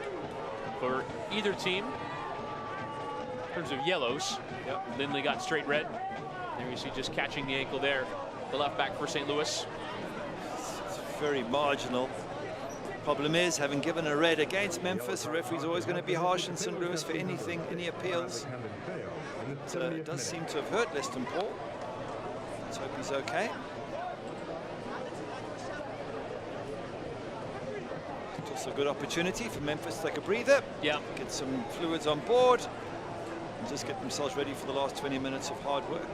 for either team. In terms of yellows, Lindley got straight red. There you see just catching the ankle there. The left back for St. Louis. It's very marginal. Problem is, having given a red against Memphis, the referee's always going to be harsh in St. Louis for anything, any appeals. It does seem to have hurt Leston Paul. Let's hope he's okay. It's also a good opportunity for Memphis to take a breather. Yeah. Get some fluids on board. And just get themselves ready for the last 20 minutes of hard work.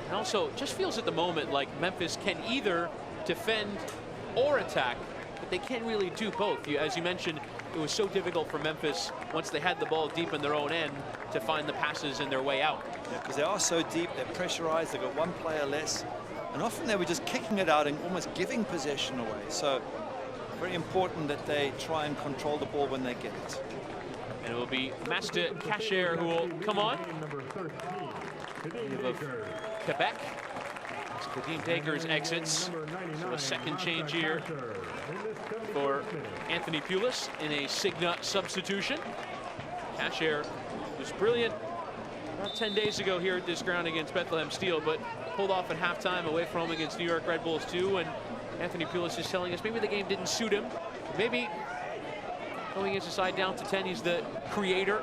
And also, just feels at the moment like Memphis can either defend or attack, but they can't really do both. As you mentioned, it was so difficult for Memphis once they had the ball deep in their own end to find the passes and their way out. Yeah, because they are so deep, they're pressurized, they've got one player less, and often they were just kicking it out and almost giving possession away. So very important that they try and control the ball when they get it. And it will be Master Cashier who will come on. Of Quebec. As Kadeem Dakers exits. So a second change here for Anthony Pulis in a Cigna substitution. Cashier was brilliant about 10 days ago here at this ground against Bethlehem Steel, but pulled off at halftime away from home against New York Red Bulls too. And Anthony Pulis is telling us maybe the game didn't suit him. Maybe going against the side down to 10, he's the creator.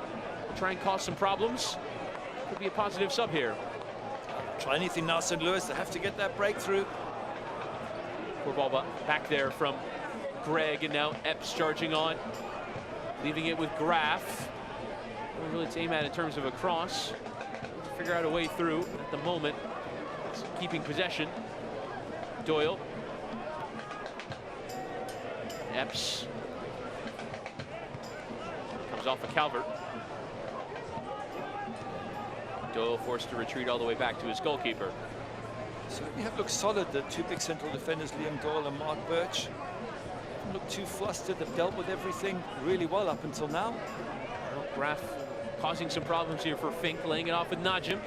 Try and cause some problems. Could be a positive sub here. Try anything now, St. Louis. They have to get that breakthrough. Poor ball back there from Greg, and now Epps charging on. Leaving it with Graff. Don't really to aim at in terms of a cross. Figure out a way through at the moment. It's keeping possession. Doyle. Epps. Comes off of Calvert. Doyle forced to retreat all the way back to his goalkeeper. Certainly have looked solid, the two big central defenders, Liam Doyle and Mark Birch. Haven't looked too flustered. They've dealt with everything really well up until now. Well, Graff causing some problems here for Fink, laying it off with Najim.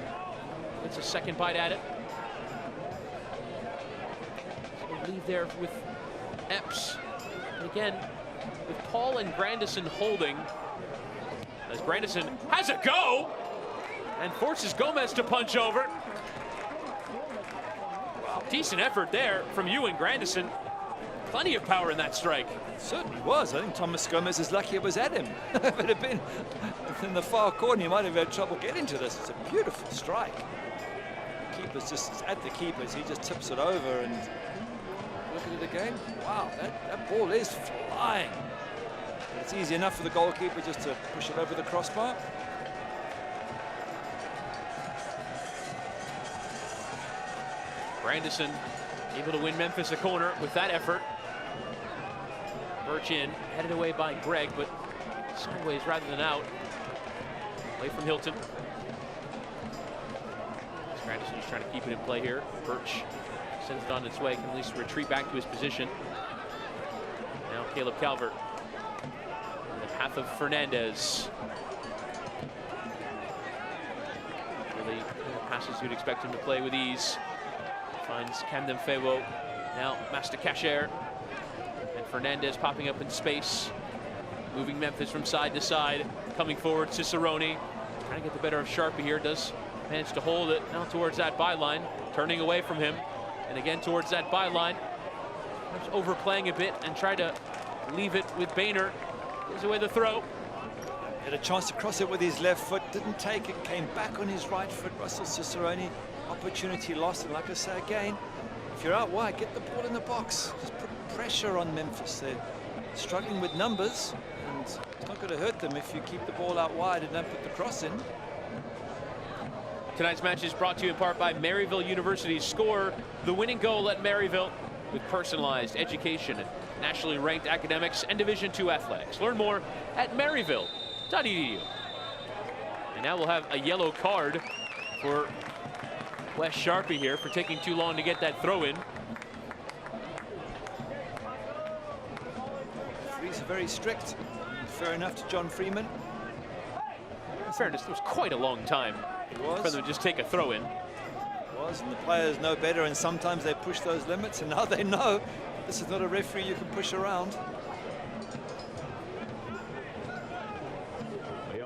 It's a second bite at it. So leave there with Epps. And again, with Paul and Grandison holding, as Grandison has a go and forces Gomez to punch over. Wow, decent effort there from you and Grandison. Plenty of power in that strike. Certainly was. I think Thomas Gomez is lucky it was at him. If it had been in the far corner, he might have had trouble getting to this. It's a beautiful strike. The keeper's just at the keepers. He just tips it over, and look at it again. Wow, that ball is flying. It's easy enough for the goalkeeper just to push it over the crossbar. Grandison able to win Memphis a corner with that effort. Birch in, headed away by Greg, but sideways rather than out. Away from Hilton. Grandison is trying to keep it in play here. Birch sends it on its way, can at least retreat back to his position. Now Caleb Calvert in the path of Fernandez. Really passes you'd expect him to play with ease. Finds Camden Fewo. Now Master Kasher. And Fernandez popping up in space. Moving Memphis from side to side. Coming forward, Cicerone. Trying to get the better of Sharpie here. Does manage to hold it now towards that byline. Turning away from him. And again towards that byline. Perhaps overplaying a bit and try to leave it with Boehner. Gives away the throw. Had a chance to cross it with his left foot. Didn't take it. Came back on his right foot. Russell Cicerone. Opportunity lost. And like I say again, if you're out wide, get the ball in the box. Just put pressure on Memphis. They're struggling with numbers. And it's not going to hurt them if you keep the ball out wide and don't put the cross in. Tonight's match is brought to you in part by Maryville University. Score the winning goal at Maryville with personalized education, nationally ranked academics, and Division II athletics. Learn more at maryville.edu. And now we'll have a yellow card for Wes Sharpie here for taking too long to get that throw in. Referees are very strict. Fair enough to John Freeman. In fairness, it was quite a long time for them to just take a throw in. It was, and the players know better, and sometimes they push those limits, and now they know this is not a referee you can push around.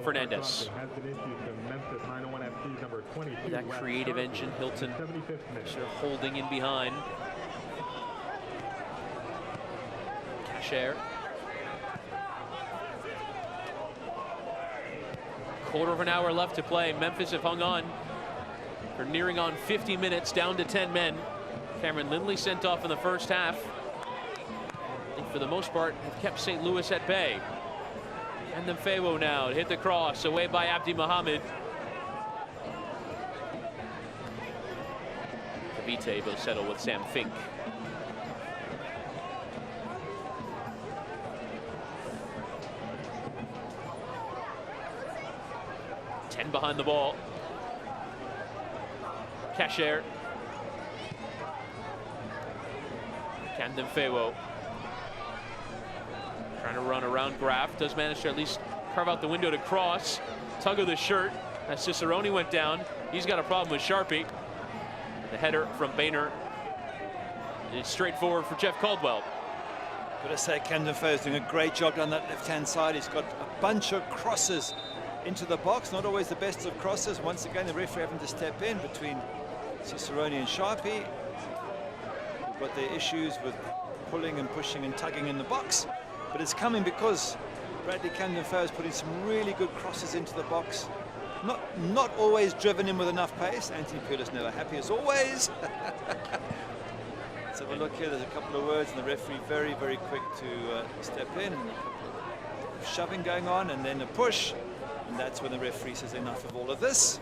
Fernandez. That creative engine, Hilton sort of holding in behind. Kasher. Quarter of an hour left to play. Memphis have hung on. They're nearing on 50 minutes, down to 10 men. Cameron Lindley sent off in the first half. I think for the most part have kept St. Louis at bay. And then Fewo now to hit the cross, away by Abdi Mohammed. Cavite will settle with Sam Fink. Behind the ball. Kasher. Camden Fewo. Trying to run around Graff. Does manage to at least carve out the window to cross. Tug of the shirt as Cicerone went down. He's got a problem with Sharpie. The header from Boehner. It's straightforward for Jeff Caldwell. Got to say, Camden Fewo is doing a great job down that left-hand side. He's got a bunch of crosses into the box, not always the best of crosses. Once again, the referee having to step in between Cicerone and Sharpie. They've got their issues with pulling and pushing and tugging in the box, but it's coming because Bradley Camden Fewo is putting some really good crosses into the box. Not always driven in with enough pace. Anthony Pulis never happy as always. Let's have a look here. There's a couple of words, and the referee very, very quick to step in. And a couple of shoving going on, and then a push. And that's when the referee says enough of all of this.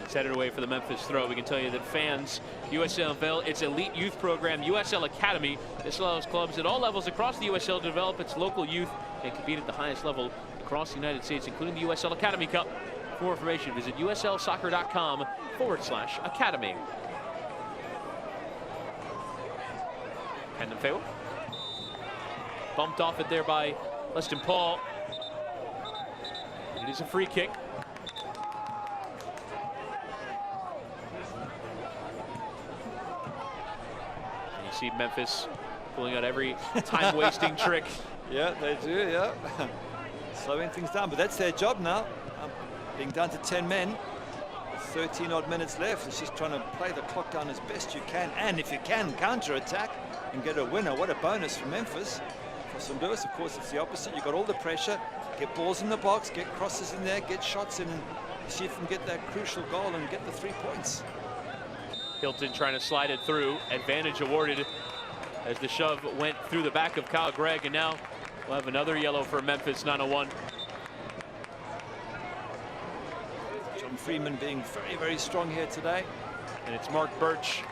It's headed away for the Memphis throw. We can tell you that fans, USL unveiled its elite youth program, USL Academy. This allows clubs at all levels across the USL to develop its local youth and compete at the highest level across the United States, including the USL Academy Cup. For more information, visit uslsoccer.com/academy. Camden Fewo. Bumped off it there by Leston Paul. It is a free kick. And you see Memphis pulling out every time-wasting trick. Yeah, they do, yeah. Slowing things down, but that's their job now. Being down to 10 men. 13 odd minutes left. It's just trying to play the clock down as best you can. And if you can, counter-attack and get a winner. What a bonus for Memphis. For St. Louis, of course, it's the opposite. You've got all the pressure, get balls in the box, get crosses in there, get shots in, and see if you can get that crucial goal and get the 3 points. Hilton trying to slide it through. Advantage awarded as the shove went through the back of Kyle Gregg, and now we'll have another yellow for Memphis 901. John Freeman being very, very strong here today. And it's Mark Birch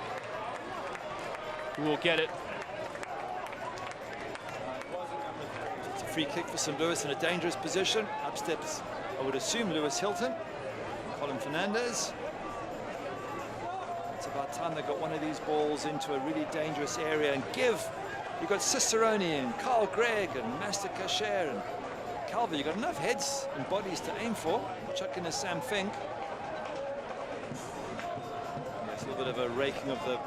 who will get it. Free kick for St. Louis in a dangerous position. Up steps I would assume Lewis Hilton, Colin Fernandez. It's about time they got one of these balls into a really dangerous area and give. You've got Cicerone and Carl Gregg and Master Kasher and Calver. You've got enough heads and bodies to aim for. Chuck in a Sam Fink. There's a little bit of a raking of the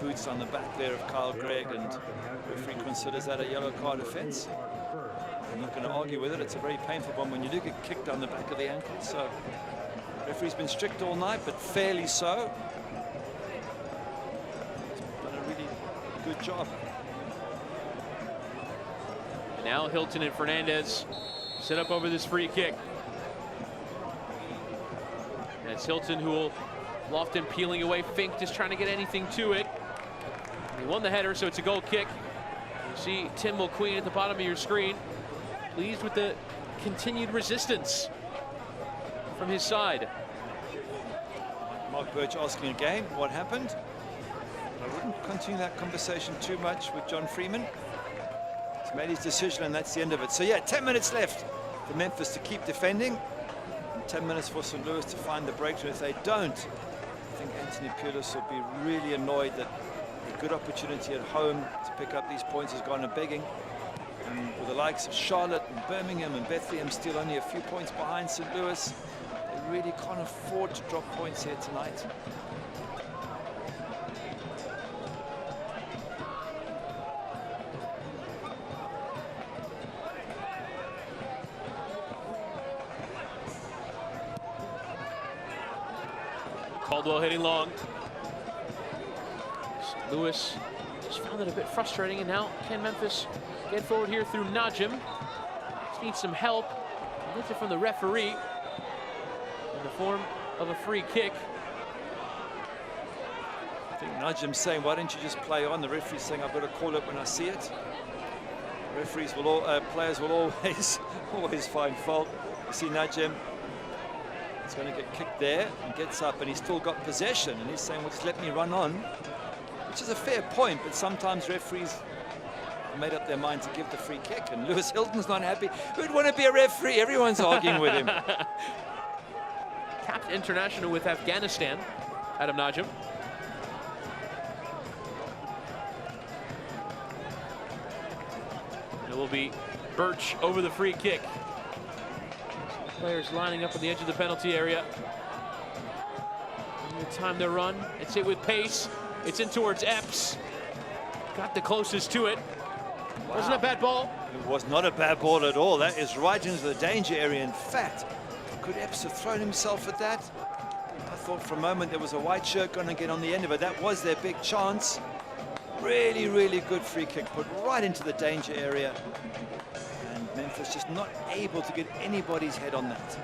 boots on the back there of Kyle Gregg, and referee considers that a yellow card offence. I'm not going to argue with it. It's a very painful one when you do get kicked on the back of the ankle. So referee's been strict all night, but fairly so. He's done a really good job. And now Hilton and Fernandez set up over this free kick. And it's Hilton who will loft him, peeling away. Fink just trying to get anything to it. He won the header, so it's a goal kick. You see Tim Mulqueen at the bottom of your screen. Pleased with the continued resistance from his side. Mark Birch asking again what happened. I wouldn't continue that conversation too much with John Freeman. He's made his decision and that's the end of it. So yeah, 10 minutes left for Memphis to keep defending. And 10 minutes for St. Louis to find the breakthrough. If they don't, I think Anthony Pulis will be really annoyed that a good opportunity at home to pick up these points has gone a begging. And with the likes of Charlotte and Birmingham and Bethlehem still only a few points behind St. Louis, they really can't afford to drop points here tonight. Caldwell hitting long. St. Louis just found it a bit frustrating, and now can Memphis get forward here through Najim? Just needs some help. Gets it from the referee in the form of a free kick. I think Najim's saying, why don't you just play on? The referee's saying, I've got to call it when I see it. Referees will players will always find fault. You see Najim, he's going to get kicked there and gets up, and he's still got possession, and he's saying, well, just let me run on, which is a fair point, but sometimes referees have made up their mind to give the free kick, and Lewis Hilton's not happy. Who'd want to be a referee? Everyone's arguing with him. Capped international with Afghanistan, Adam Najim. It will be Birch over the free kick. Players lining up on the edge of the penalty area. And the time to run. It's hit with pace. It's in towards Epps. Got the closest to it. Wow. Wasn't a bad ball. It was not a bad ball at all. That is right into the danger area. In fact, could Epps have thrown himself at that? I thought for a moment there was a white shirt going to get on the end of it. That was their big chance. Really, really good free kick put right into the danger area. And Memphis just not able to get anybody's head on that.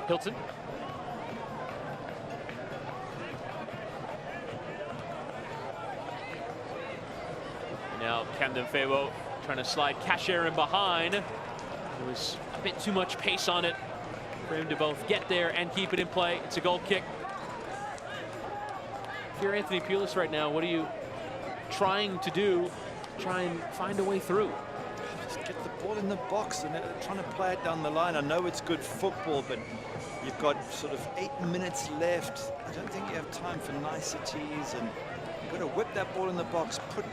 Hilton. Now Camden Fabo trying to slide Kasher in behind. There was a bit too much pace on it for him to both get there and keep it in play. It's a goal kick. If you're Anthony Pulis right now, what are you trying to do to try and find a way through? Just get the ball in the box and trying to play it down the line. I know it's good football, but you've got sort of 8 minutes left. I don't think you have time for niceties, and you've got to whip that ball in the box, put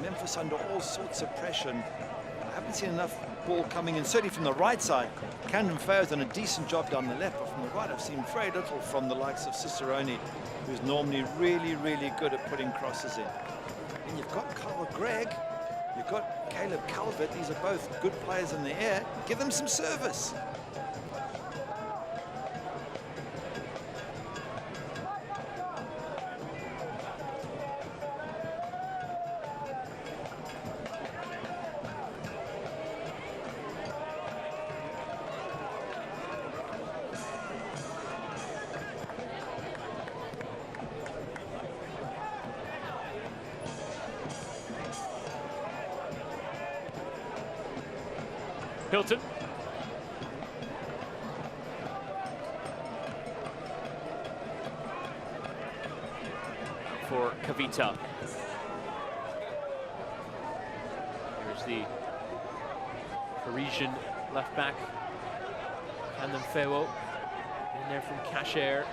Memphis under all sorts of pressure. And I haven't seen enough ball coming in, certainly from the right side. Camden Fair's done a decent job down the left, but from the right I've seen very little from the likes of Cicerone, who's normally really, really good at putting crosses in. And you've got Carl Gregg, you've got Caleb Calvert. These are both good players in the air. Give them some service. Hilton. For Kavita. Here's the Parisian left back. And then Feo in there from Casher.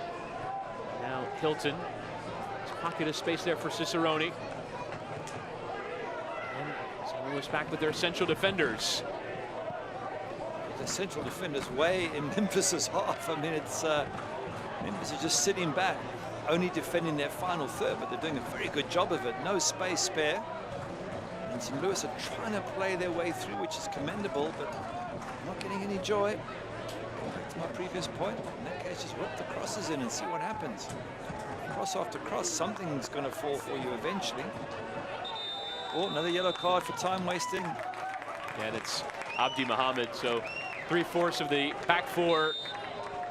Now Hilton. There's a pocket of space there for Cicerone. And St. Louis back with their central defenders. The central defenders way in Memphis's half. I mean, it's Memphis is just sitting back, only defending their final third, but they're doing a very good job of it. No space spare. And St. Louis are trying to play their way through, which is commendable, but not getting any joy. Going back to my previous point, in that case, just whip the crosses in and see what happens. Cross after cross, something's going to fall for you eventually. Oh, another yellow card for time wasting. And it's Abdi Mohammed, so 3/4 of the back four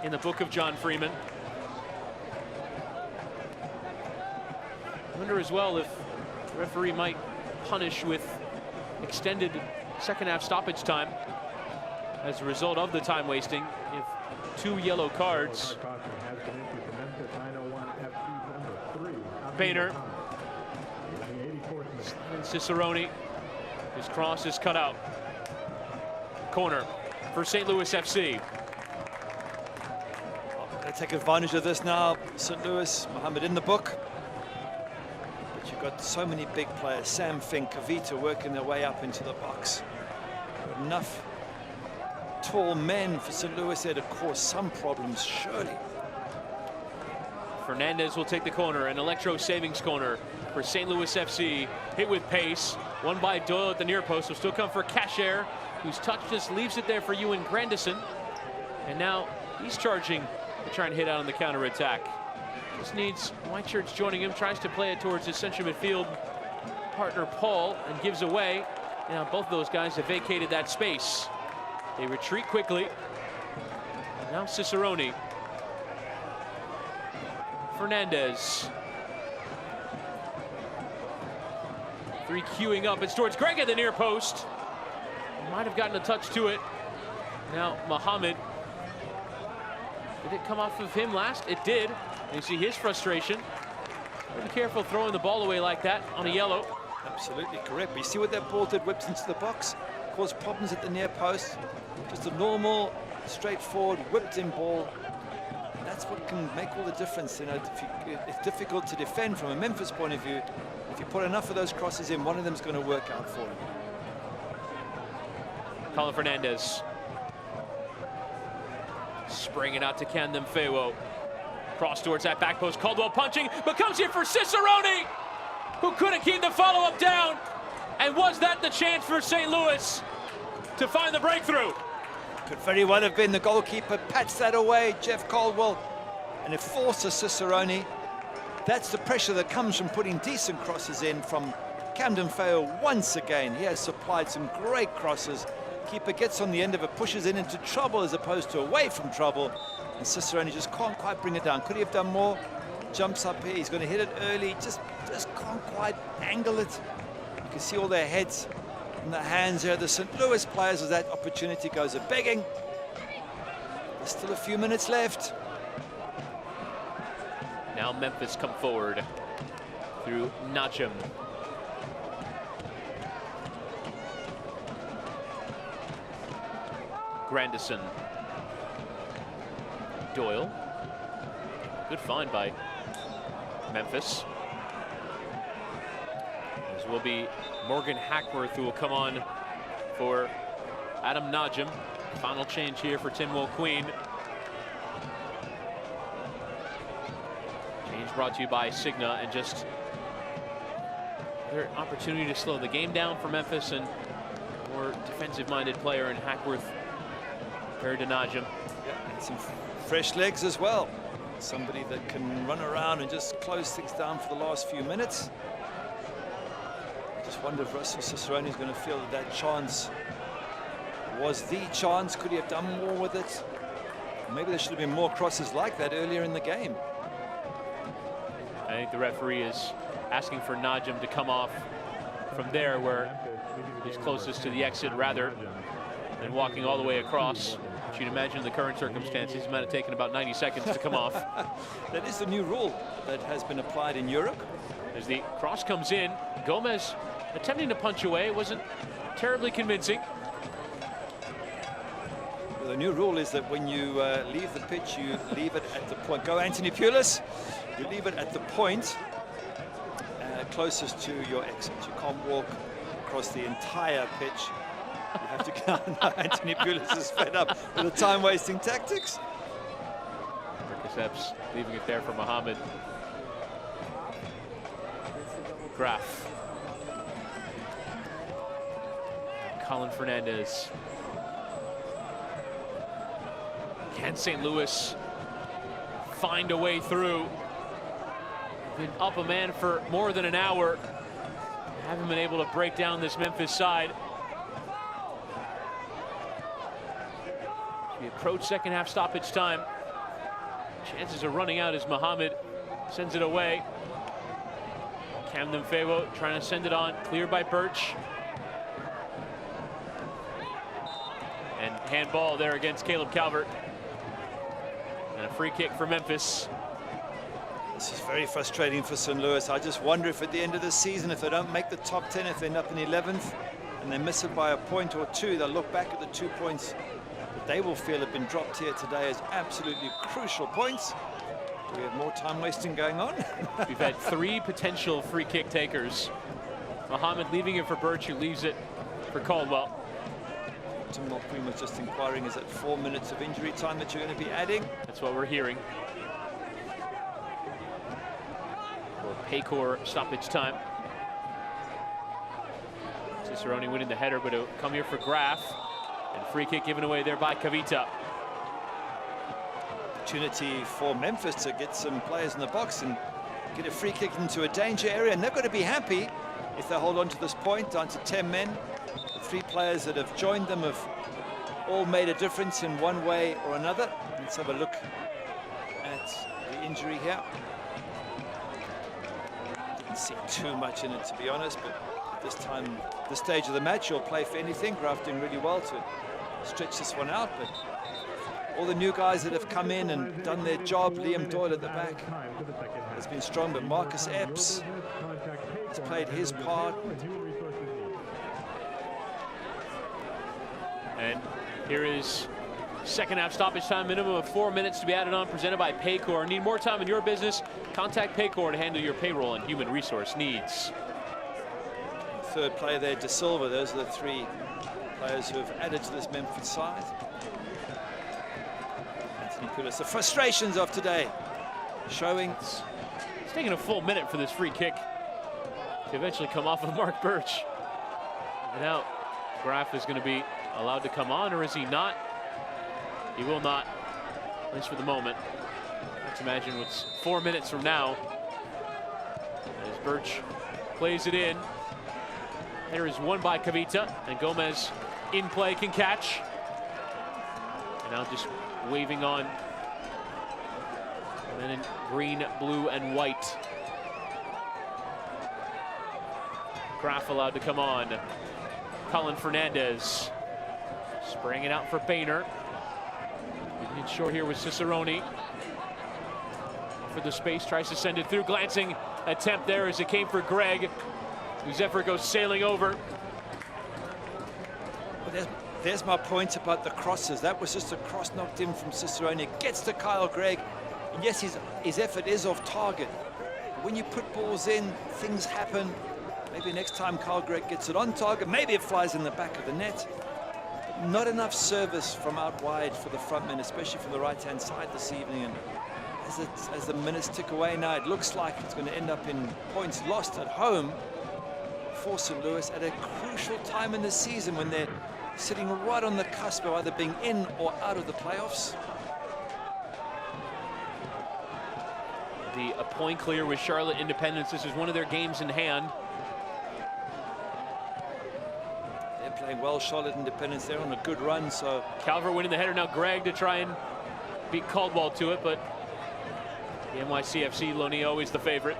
in the book of John Freeman. I wonder as well if the referee might punish with extended second half stoppage time as a result of the time wasting. If 2 yellow cards. Painter. Cicerone. His cross is cut out. Corner for St. Louis FC. They take advantage of this now. St. Louis, Mohammed in the book. But you've got so many big players. Sam Fink, Kavita working their way up into the box. Enough tall men for St. Louis there to cause some problems, surely. Fernandez will take the corner, an electro savings corner for St. Louis FC. Hit with pace, won by Doyle at the near post. Will still come for Casher, whose touch just leaves it there for Ewan Grandison. And now he's charging to try and hit out on the counter attack. Just needs white shirts joining him, tries to play it towards his central midfield partner Paul and gives away. Now both of those guys have vacated that space. They retreat quickly. Now Cicerone. Fernandez. 3 queuing up. It's towards Greg at the near post. Might have gotten a touch to it. Now Mohammed. Did it come off of him last? It did. And you see his frustration. Be careful throwing the ball away like that on a yellow. Absolutely correct. But you see what that ball did? Whips into the box. Caused problems at the near post. Just a normal, straightforward, whipped-in ball. And that's what can make all the difference. You know, it's difficult to defend from a Memphis point of view. If you put enough of those crosses in, one of them's going to work out for you. Colin Fernandez. Springing out to Camden Feo. Cross towards that back post. Caldwell punching, but comes here for Cicerone, who couldn't keep the follow-up down. And was that the chance for St. Louis to find the breakthrough? Could very well have been. The goalkeeper pats that away, Jeff Caldwell, and it forces Cicerone. That's the pressure that comes from putting decent crosses in from Camden Feo once again. He has supplied some great crosses. Keeper gets on the end of it, pushes it into trouble as opposed to away from trouble. And Cicerone just can't quite bring it down. Could he have done more? Jumps up here. He's going to hit it early. Just can't quite angle it. You can see all their heads and the hands there. The St. Louis players, as that opportunity goes a begging. There's still a few minutes left. Now Memphis come forward through Najim. Grandison. Doyle. Good find by Memphis. As will be Morgan Hackworth, who will come on for Adam Najim. Final change here for Tim Mulqueen. Change brought to you by Cigna, and just another opportunity to slow the game down for Memphis, and more defensive-minded player in Hackworth compared to Najim. Yeah, and some fresh legs as well. Somebody that can run around and just close things down for the last few minutes. I just wonder if Russell Cicerone is going to feel that that chance was the chance. Could he have done more with it? Maybe there should have been more crosses like that earlier in the game. I think the referee is asking for Najim to come off from there where he's closest to the exit rather than walking all the way across. Which you'd imagine in the current circumstances might have taken about 90 seconds to come off. That is the new rule that has been applied in Europe. As the cross comes in, Gomez attempting to punch away. It wasn't terribly convincing. The new rule is that when you leave the pitch, you leave it at the point. Go, Anthony Pulis. You leave it at the point closest to your exit. You can't walk across the entire pitch. You have to go. No, Anthony Pulis is fed up with the time-wasting tactics. Marcus Epps leaving it there for Mohammed. Graf. Colin Fernandez. Can St. Louis find a way through? Been up a man for more than an hour. Haven't been able to break down this Memphis side. We approach second half stoppage time. Chances are running out as Mohammed sends it away. Camden Favo trying to send it on, cleared by Birch. And handball there against Caleb Calvert. And a free kick for Memphis. This is very frustrating for St. Louis. I just wonder if at the end of the season, if they don't make the top 10, if they end up in 11th and they miss it by a point or two, they'll look back at the 2 points that they will feel have been dropped here today as absolutely crucial points. Do we have more time wasting going on? We've had 3 potential free kick takers. Mohammed leaving it for Birch, who leaves it for Caldwell. Tim Mulqueen was just inquiring, is it 4 minutes of injury time that you're going to be adding? That's what we're hearing. For Paycor stoppage time. Cicerone winning the header, but it'll come here for Graf. And free kick given away there by Kavita. Opportunity for Memphis to get some players in the box and get a free kick into a danger area, and they're going to be happy if they hold on to this point, down to 10 men. The 3 players that have joined them have all made a difference in one way or another. Let's have a look at the injury here. Didn't see too much in it, to be honest, but at this time, this stage of the match, you'll play for anything. Graf doing really well to stretch this one out, but all the new guys that have come in and done their job, Liam Doyle at the back has been strong, but Marcus Epps has played his part. And here is second half stoppage time, minimum of 4 minutes to be added on, presented by Paycor. Need more time in your business? Contact Paycor to handle your payroll and human resource needs. Third player there, De Silva. Those are the 3 players who have added to this Memphis side. Anthony Pulis, the frustrations of today showing. It's taking a full minute for this free kick to eventually come off of Mark Birch. And now Graf is going to be allowed to come on, or is he not? He will not, at least for the moment. Let's imagine what's 4 minutes from now as Birch plays it in. There is one by Kavita, and Gomez in play can catch. And now just waving on. And then in green, blue, and white. Graf allowed to come on. Colin Fernandez spraying it out for Boehner. Getting it short here with Cicerone. For the space, tries to send it through. Glancing attempt there as it came for Greg, whose effort goes sailing over. Well, there's my point about the crosses. That was just a cross knocked in from Cicerone. It gets to Kyle Gregg. And yes, his effort is off target. But when you put balls in, things happen. Maybe next time Kyle Gregg gets it on target. Maybe it flies in the back of the net. But not enough service from out wide for the front men, especially from the right-hand side this evening. And as the minutes tick away now, it looks like it's going to end up in points lost at home for St. Louis at a crucial time in the season when they're sitting right on the cusp of either being in or out of the playoffs. A point clear with Charlotte Independence. This is one of their games in hand. They're playing well, Charlotte Independence. They're on a good run, so. Calvert winning the header. Now Greg to try and beat Caldwell to it, but the NYCFC Loney always the favorite.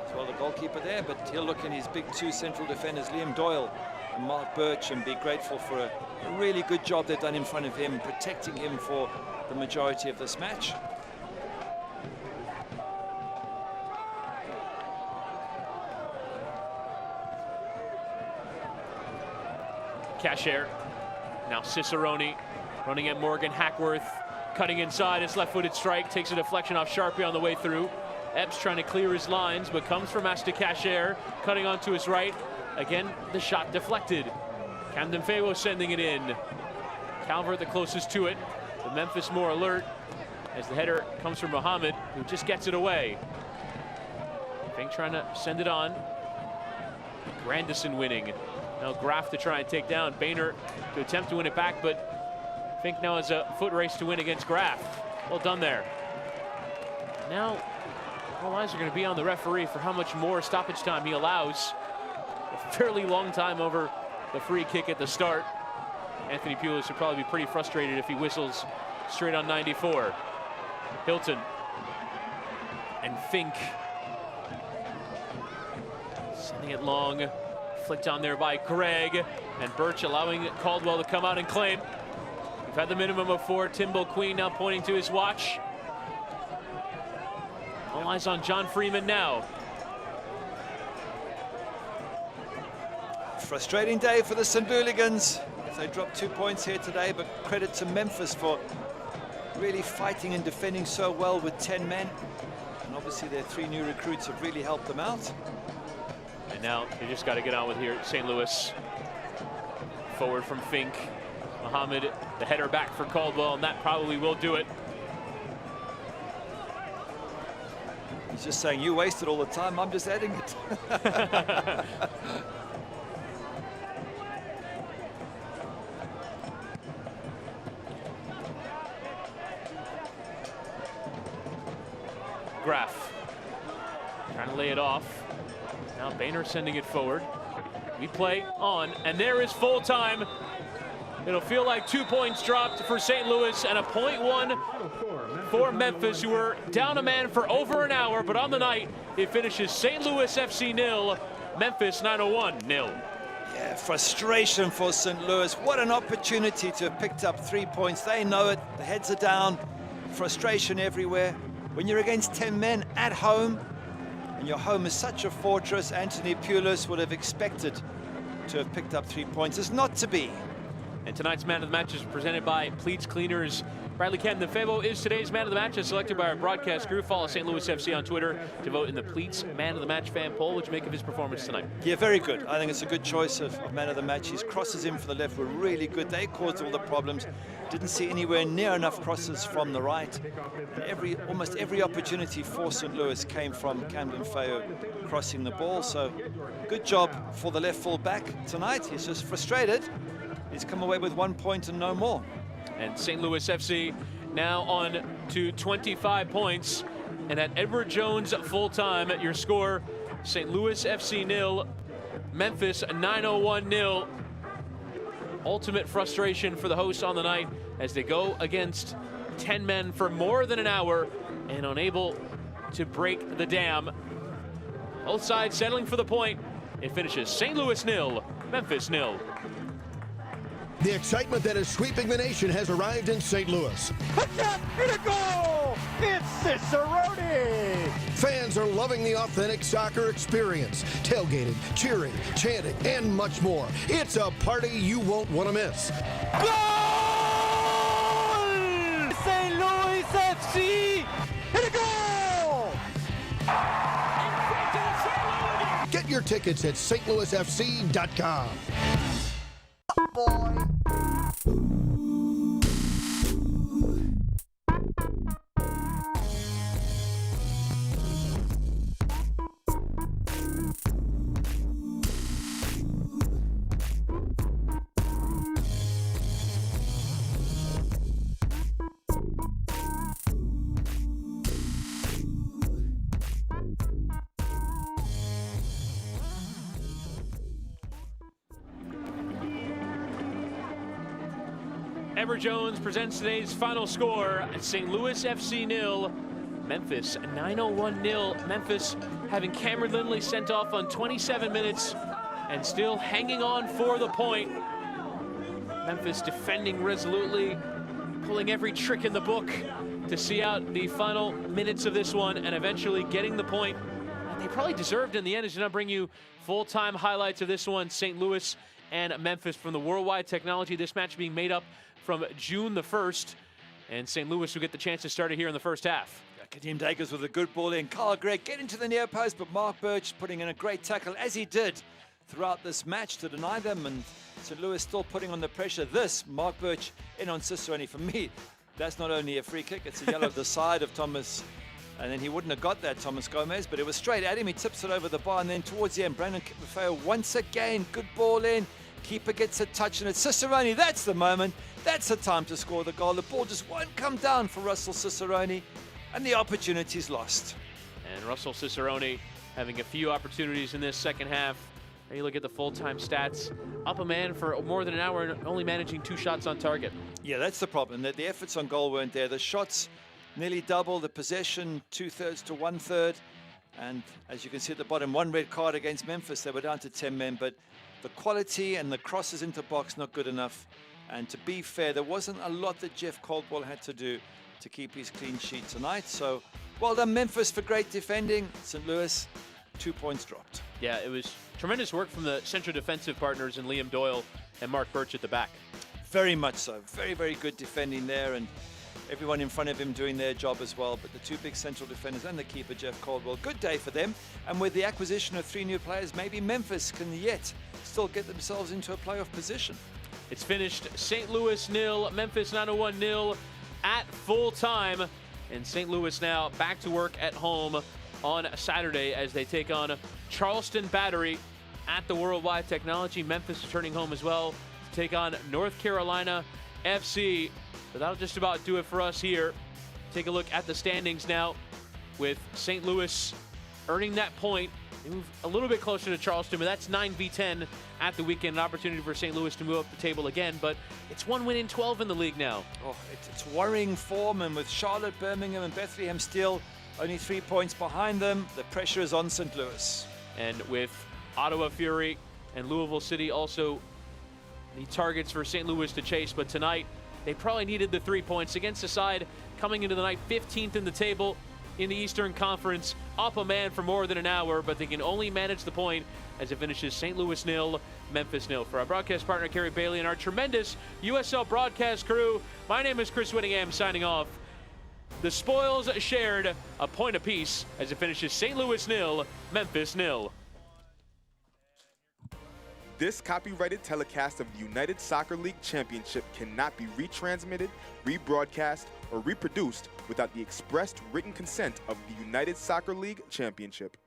As well, the goalkeeper there, but he'll look in his big 2 central defenders, Liam Doyle and Mark Birch, and be grateful for a really good job they've done in front of him, protecting him for the majority of this match. Cashier, now Cicerone, Running at Morgan, Hackworth cutting inside. His left-footed strike takes a deflection off Sharpie on the way through. Epps trying to clear his lines, but comes from Astakacher, cutting onto his right. Again, the shot deflected. Camden Fawo sending it in. Calvert the closest to it. The Memphis more alert as the header comes from Mohammed, who just gets it away. Fink trying to send it on. Grandison winning. Now Graff to try and take down Boehner to attempt to win it back, but Fink now has a foot race to win against Graff. Well done there. Now, all eyes are going to be on the referee for how much more stoppage time he allows. A fairly long time over the free kick at the start. Anthony Pulis would probably be pretty frustrated if he whistles straight on 94. Hilton and Fink sending it long, flicked on there by Gregg, and Birch allowing Caldwell to come out and claim. We've had the minimum of 4. Timbo Queen now pointing to his watch. All eyes on John Freeman now. Frustrating day for the St. Hooligans. They dropped 2 points here today, but credit to Memphis for really fighting and defending so well with 10 men. And obviously their 3 new recruits have really helped them out. And now they just got to get on with here. St. Louis forward from Fink. Mohammed, the header back for Caldwell, and that probably will do it. He's just saying, you wasted all the time, I'm just adding it. Graff trying to lay it off. Now Boehner sending it forward. We play on, and there is full time. It'll feel like 2 points dropped for St. Louis and a .1 for Memphis, who were down a man for over an hour, but on the night it finishes St. Louis FC 0, Memphis 901 0. Yeah, frustration for St. Louis. What an opportunity to have picked up 3 points. They know it, the heads are down, frustration everywhere. When you're against 10 men at home, and your home is such a fortress, Anthony Pulis would have expected to have picked up 3 points. It's not to be. And tonight's man of the match is presented by Pleats Cleaners. Bradley Camden Favo is today's man of the match, as selected by our broadcast crew. Follow St. Louis FC on Twitter to vote in the Pleats Man of the Match fan poll. What do you make of his performance tonight? Yeah, very good. I think it's a good choice of man of the match. His crosses in from the left were really good. They caused all the problems. Didn't see anywhere near enough crosses from the right. And almost every opportunity for St. Louis came from Camden Favo crossing the ball. So good job for the left full back tonight. He's just frustrated. He's come away with 1 point and no more. And St. Louis FC now on to 25 points. And at Edward Jones full time, your score, St. Louis FC 0, Memphis 901 0. Ultimate frustration for the hosts on the night as they go against 10 men for more than an hour and unable to break the dam. Both sides settling for the point. It finishes St. Louis 0, Memphis 0. The excitement that is sweeping the nation has arrived in St. Louis. And a goal! It's Cicerone! Fans are loving the authentic soccer experience. Tailgating, cheering, chanting, and much more. It's a party you won't want to miss. Goal! St. Louis FC! And a goal! Get your tickets at stlouisfc.com. Boy. Edward Jones presents today's final score. St. Louis FC 0, Memphis 901 0. Memphis having Cameron Lindley sent off on 27 minutes and still hanging on for the point. Memphis defending resolutely, pulling every trick in the book to see out the final minutes of this one and eventually getting the point. And they probably deserved in the end. As I bring you full-time highlights of this one, St. Louis and Memphis from the Worldwide Technology. This match being made up from June the 1st. And St. Louis will get the chance to start it here in the first half. Kadeem Dacres with a good ball in. Carl Gregg getting to the near post, but Mark Birch putting in a great tackle, as he did throughout this match, to deny them. And St. Louis still putting on the pressure. This, Mark Birch in on Cicerone. For me, that's not only a free kick, it's a yellow to the side of Thomas. And then he wouldn't have got that, Thomas Gomez, but it was straight at him. He tips it over the bar, and then towards the end, Brandon Kipafeo once again, good ball in. Keeper gets a touch, and it's Cicerone. That's the moment. That's the time to score the goal. The ball just won't come down for Russell Cicerone, and the opportunity's lost. And Russell Cicerone having a few opportunities in this second half. And you look at the full-time stats, up a man for more than an hour and only managing 2 shots on target. Yeah, that's the problem, that the efforts on goal weren't there. The shots nearly double, the possession 2/3 to 1/3. And as you can see at the bottom, 1 red card against Memphis. They were down to 10 men, but the quality and the crosses into box not good enough. And to be fair, there wasn't a lot that Jeff Caldwell had to do to keep his clean sheet tonight. So well done, Memphis, for great defending. St. Louis, 2 points dropped. Yeah, it was tremendous work from the central defensive partners in Liam Doyle and Mark Birch at the back. Very much so. Very, very good defending there, and everyone in front of him doing their job as well. But the 2 big central defenders and the keeper, Jeff Caldwell, good day for them. And with the acquisition of 3 new players, maybe Memphis can yet still get themselves into a playoff position. It's finished St. Louis 0, Memphis 901 0 at full time. And St. Louis now back to work at home on Saturday as they take on Charleston Battery at the Worldwide Technology. Memphis returning home as well to take on North Carolina FC. But that'll just about do it for us here. Take a look at the standings now with St. Louis earning that point. They move a little bit closer to Charleston, but that's 9v10 at the weekend. An opportunity for St. Louis to move up the table again, but it's 1 win in 12 in the league now. Oh, it's worrying form, and with Charlotte, Birmingham, and Bethlehem still only 3 points behind them, the pressure is on St. Louis. And with Ottawa Fury and Louisville City also the targets for St. Louis to chase, but tonight they probably needed the 3 points against a side coming into the night 15th in the table in the Eastern Conference, up a man for more than an hour, but they can only manage the point as it finishes St. Louis 0, Memphis 0. For our broadcast partner, Kerry Bailey, and our tremendous USL broadcast crew, my name is Chris Whittingham signing off. The spoils shared, a point apiece as it finishes St. Louis 0, Memphis 0. This copyrighted telecast of the United Soccer League Championship cannot be retransmitted, rebroadcast, or reproduced without the expressed written consent of the United Soccer League Championship.